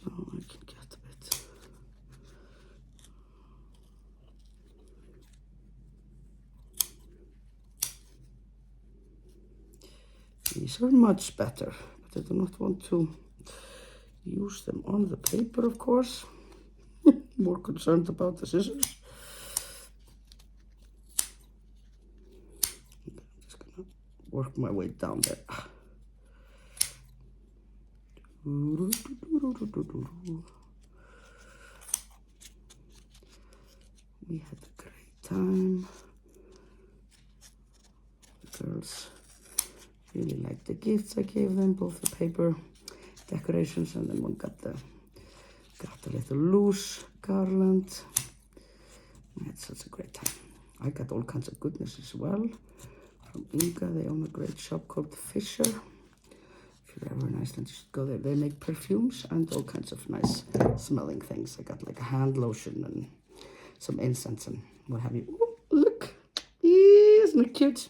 Now I can get a bit. These are much better, but I do not want to use them on the paper, of course. More concerned about the scissors. I'm just gonna work my way down there. We had a great time. The girls really liked the gifts I gave them, both the paper decorations, and then one got a little loose garland. We had such a great time. I got all kinds of goodness as well from Inga. They own a great shop called Fisher. If you're ever in Iceland, you should go there. They make perfumes and all kinds of nice smelling things. I got like a hand lotion and some incense and what have you. Ooh, look, isn't it cute?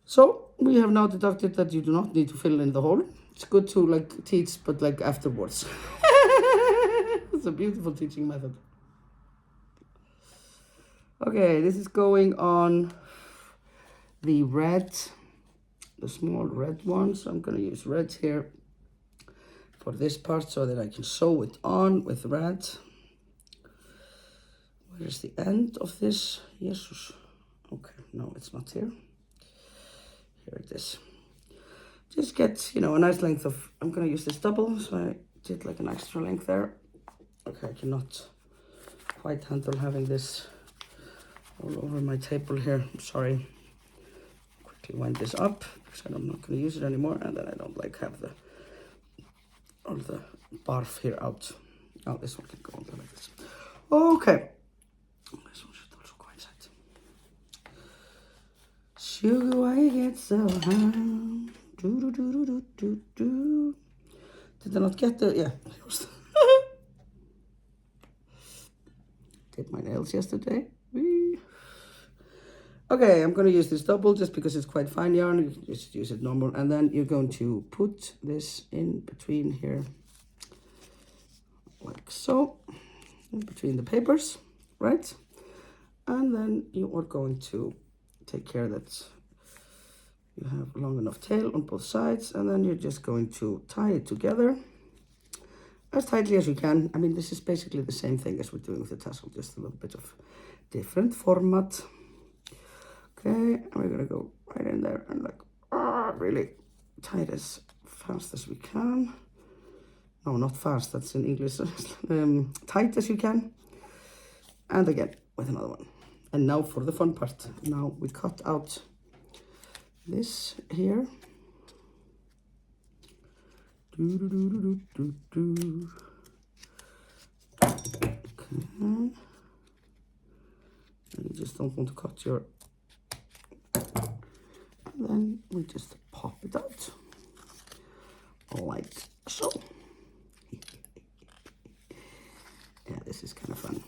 So we have now deducted that you do not need to fill in the hole. It's good to like teach, but like afterwards. It's a beautiful teaching method. Okay, this is going on the red, the small red ones. I'm gonna use red here for this part so that I can sew it on with red. Where is the end of this? Jesus. Okay, no, it's not here. Here it is. Just get, you know, a nice length of, I'm gonna use this double, so I did like an extra length there. Okay, I cannot quite handle having this all over my table here. I'm sorry. Quickly wind this up because I'm not gonna use it anymore, and then I don't like have all the barf here out. Oh, this one can go on there like this. Okay. This one should also go inside. Sugar, why you get so high? Do, do, do, do, do, do, do. Did I not get the, yeah. Did my nails yesterday. Whee. Okay, I'm gonna use this double just because it's quite fine yarn. You can just use it normal. And then you're going to put this in between here, like so, in between the papers, right? And then you are going to take care that you have a long enough tail on both sides, and then you're just going to tie it together as tightly as you can. I mean, this is basically the same thing as we're doing with the tassel, just a little bit of different format. Okay, and we're gonna go right in there and like really tie it as fast as we can. No, not fast, that's in English. Tight as you can. And again, with another one. And now for the fun part. Now we cut out this here. Do, do, do, do, do, do. Okay. And you just don't want to cut your... And then we just pop it out. Like so. Yeah, this is kind of fun.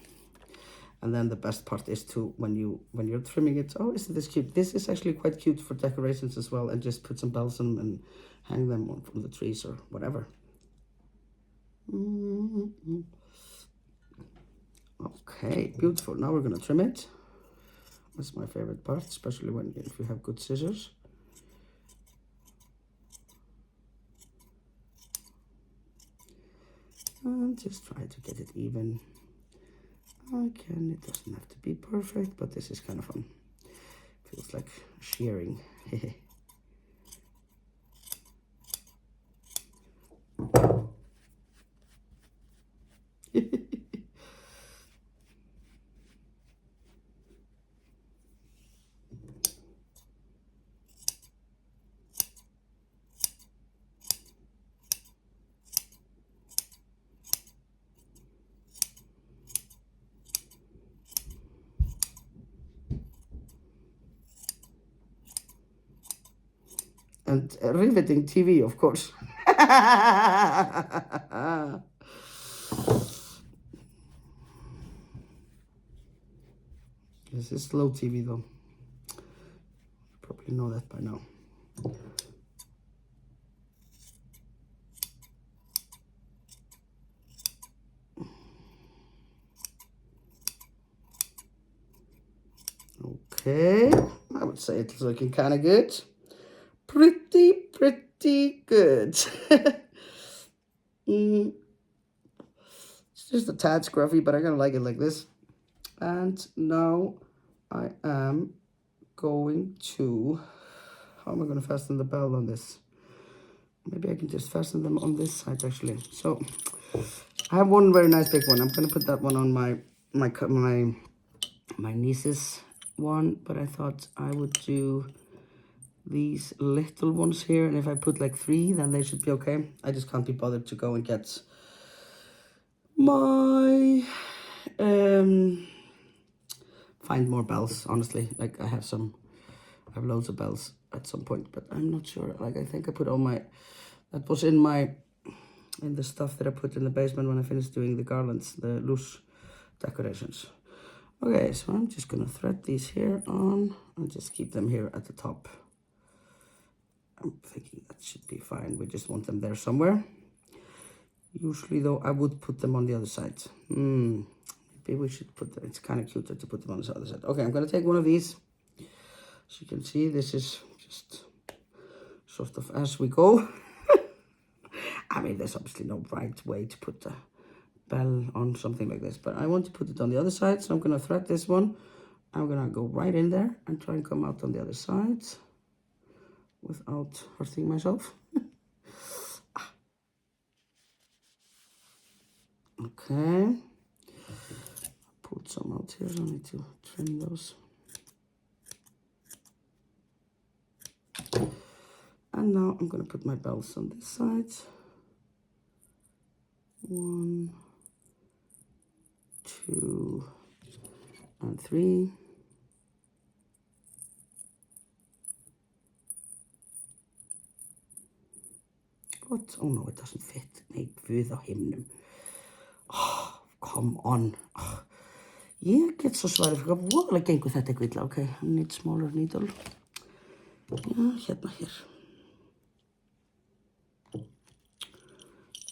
And And then the best part is to when you're trimming it. Oh, isn't this cute? This is actually quite cute for decorations as well, and just put some bells on them and hang them on from the trees or whatever. Okay, beautiful. Now we're gonna trim it. That's my favorite part, especially if you have good scissors. And just try to get it even. Again, it doesn't have to be perfect, but this is kind of fun. Feels like shearing. And riveting TV, of course. This is slow TV though. You probably know that by now. Okay, I would say it's looking kind of good. Pretty good. It's just a tad scruffy, but I kind of like it like this. And now I am going to, how am I going to fasten the bell on this? Maybe I can just fasten them on this side actually. So I have one very nice big one. I'm going to put that one on my niece's one, but I thought I would do these little ones here, and if I put like 3, then they should be okay. I just can't be bothered to go and get my find more bells, honestly. Like I have loads of bells at some point, but I'm not sure. Like I think I put all that was in the stuff that I put in the basement when I finished doing the garlands, the loose decorations. Okay, so I'm just gonna thread these here on and just keep them here at the top. I'm thinking that should be fine. We just want them there somewhere. Usually though, I would put them on the other side. Maybe we should put them, it's kind of cuter to put them on the other side. Okay, I'm gonna take one of these. As you can see, this is just sort of as we go. I mean, there's obviously no right way to put the bell on something like this, but I want to put it on the other side, so I'm gonna thread this one. I'm gonna go right in there and try and come out on the other side without hurting myself. Okay, put some out here. I need to trim those. And now I'm gonna put my bells on this side. 1, 2, and 3. What? Oh no, it doesn't fit. Nei, guð á himnum. Oh, come on. Oh, ég get svo svarið fyrir hvað voðalega gengur þetta eitthvað illa. Okay, I need smaller needle. Já, hérna hér.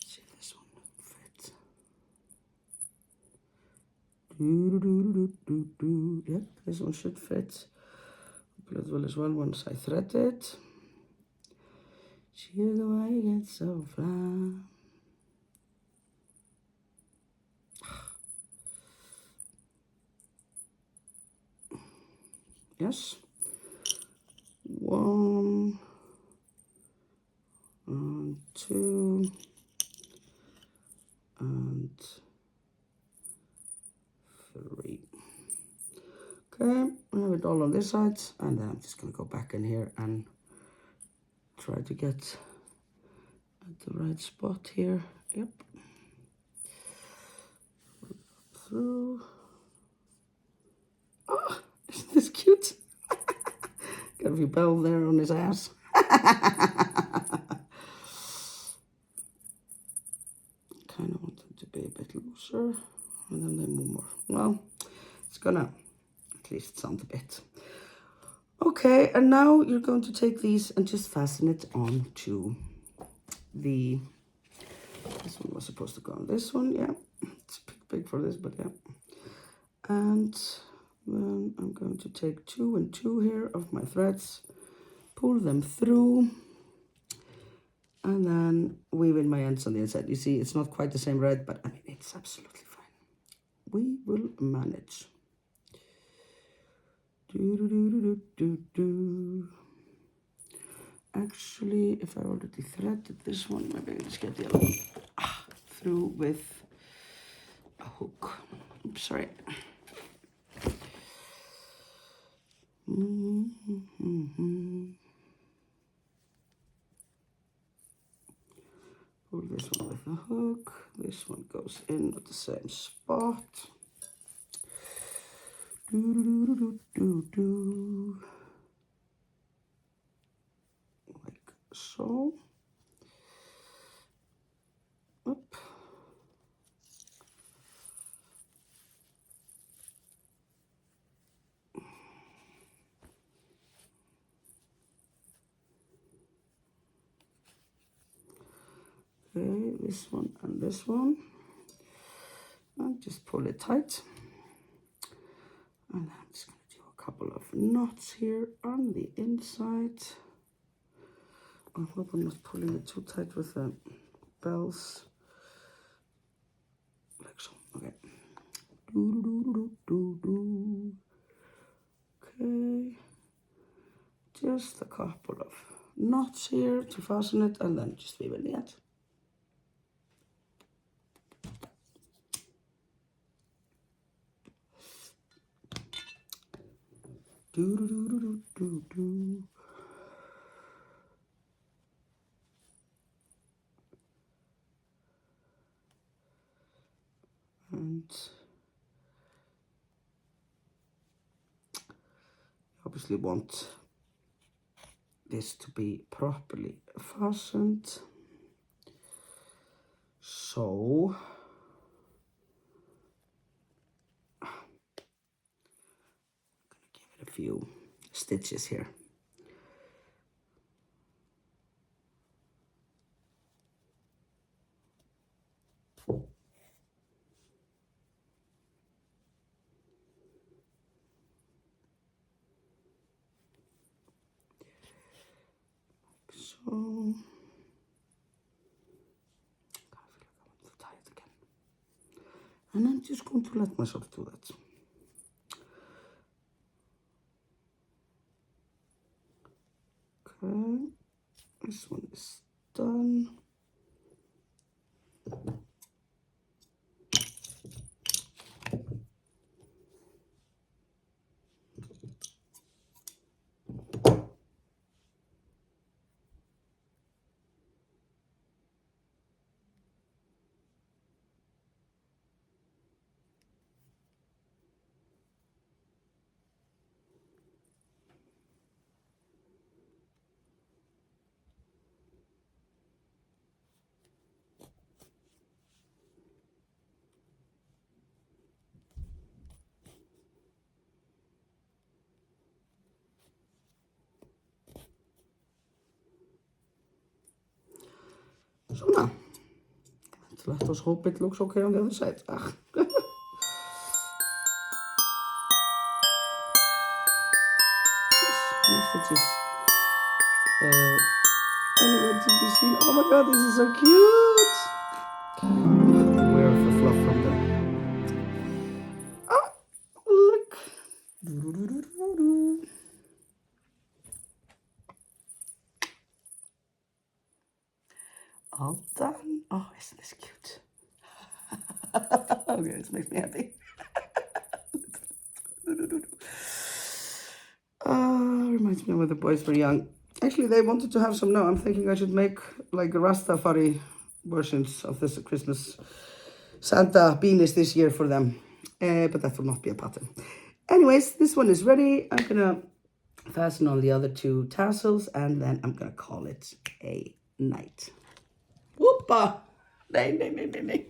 See if this one fits. Yep, this one should fit. As well once I thread it. Sugar, why you get so fly? Yes. 1 and 2 and 3. Okay, I have it all on this side, and then I'm just gonna go back in here and try to get at the right spot here. Yep. Through. Oh, isn't this cute? Got a few bells there on his ass. Kind of want them to be a bit looser, and then they move more. Well, it's gonna at least sound a bit. Okay, and now you're going to take these and just fasten it onto the, this one was supposed to go on this one, yeah. It's big for this, but yeah. And then I'm going to take 2 and 2 here of my threads, pull them through, and then weave in my ends on the inside. You see, it's not quite the same red, but I mean, it's absolutely fine. We will manage. Actually, if I already threaded this one, maybe I just get the other one through with a hook. Oops, sorry. Pull this one with a hook. This one goes in at the same spot. Like so. Up. Okay, this one and this one. And just pull it tight. And I'm just going to do a couple of knots here on the inside. I hope I'm not pulling it too tight with the bells. Like so. Okay. Okay. Just a couple of knots here to fasten it, and then just weave in the end. And obviously want this to be properly fastened. So I'm gonna give it a few stitches here. So, I feel like I want to tie it again. And I'm just going to let myself do that. Okay, this one is done. So now, let us hope it looks okay on the other side. Yes, no stitches anywhere to be seen. Oh my god, this is so cute! Beware of the fluff from there. Oh, look! All done. Oh, isn't this cute? Okay, this makes me happy. Reminds me of when the boys were young. Actually, they wanted to have some now. I'm thinking I should make like Rastafari versions of this Christmas Santa beanies this year for them. But that will not be a pattern. Anyways, this one is ready. I'm gonna fasten on the other 2 tassels, and then I'm gonna call it a night. Whoopa! Nay, nay, nay, nay, nay.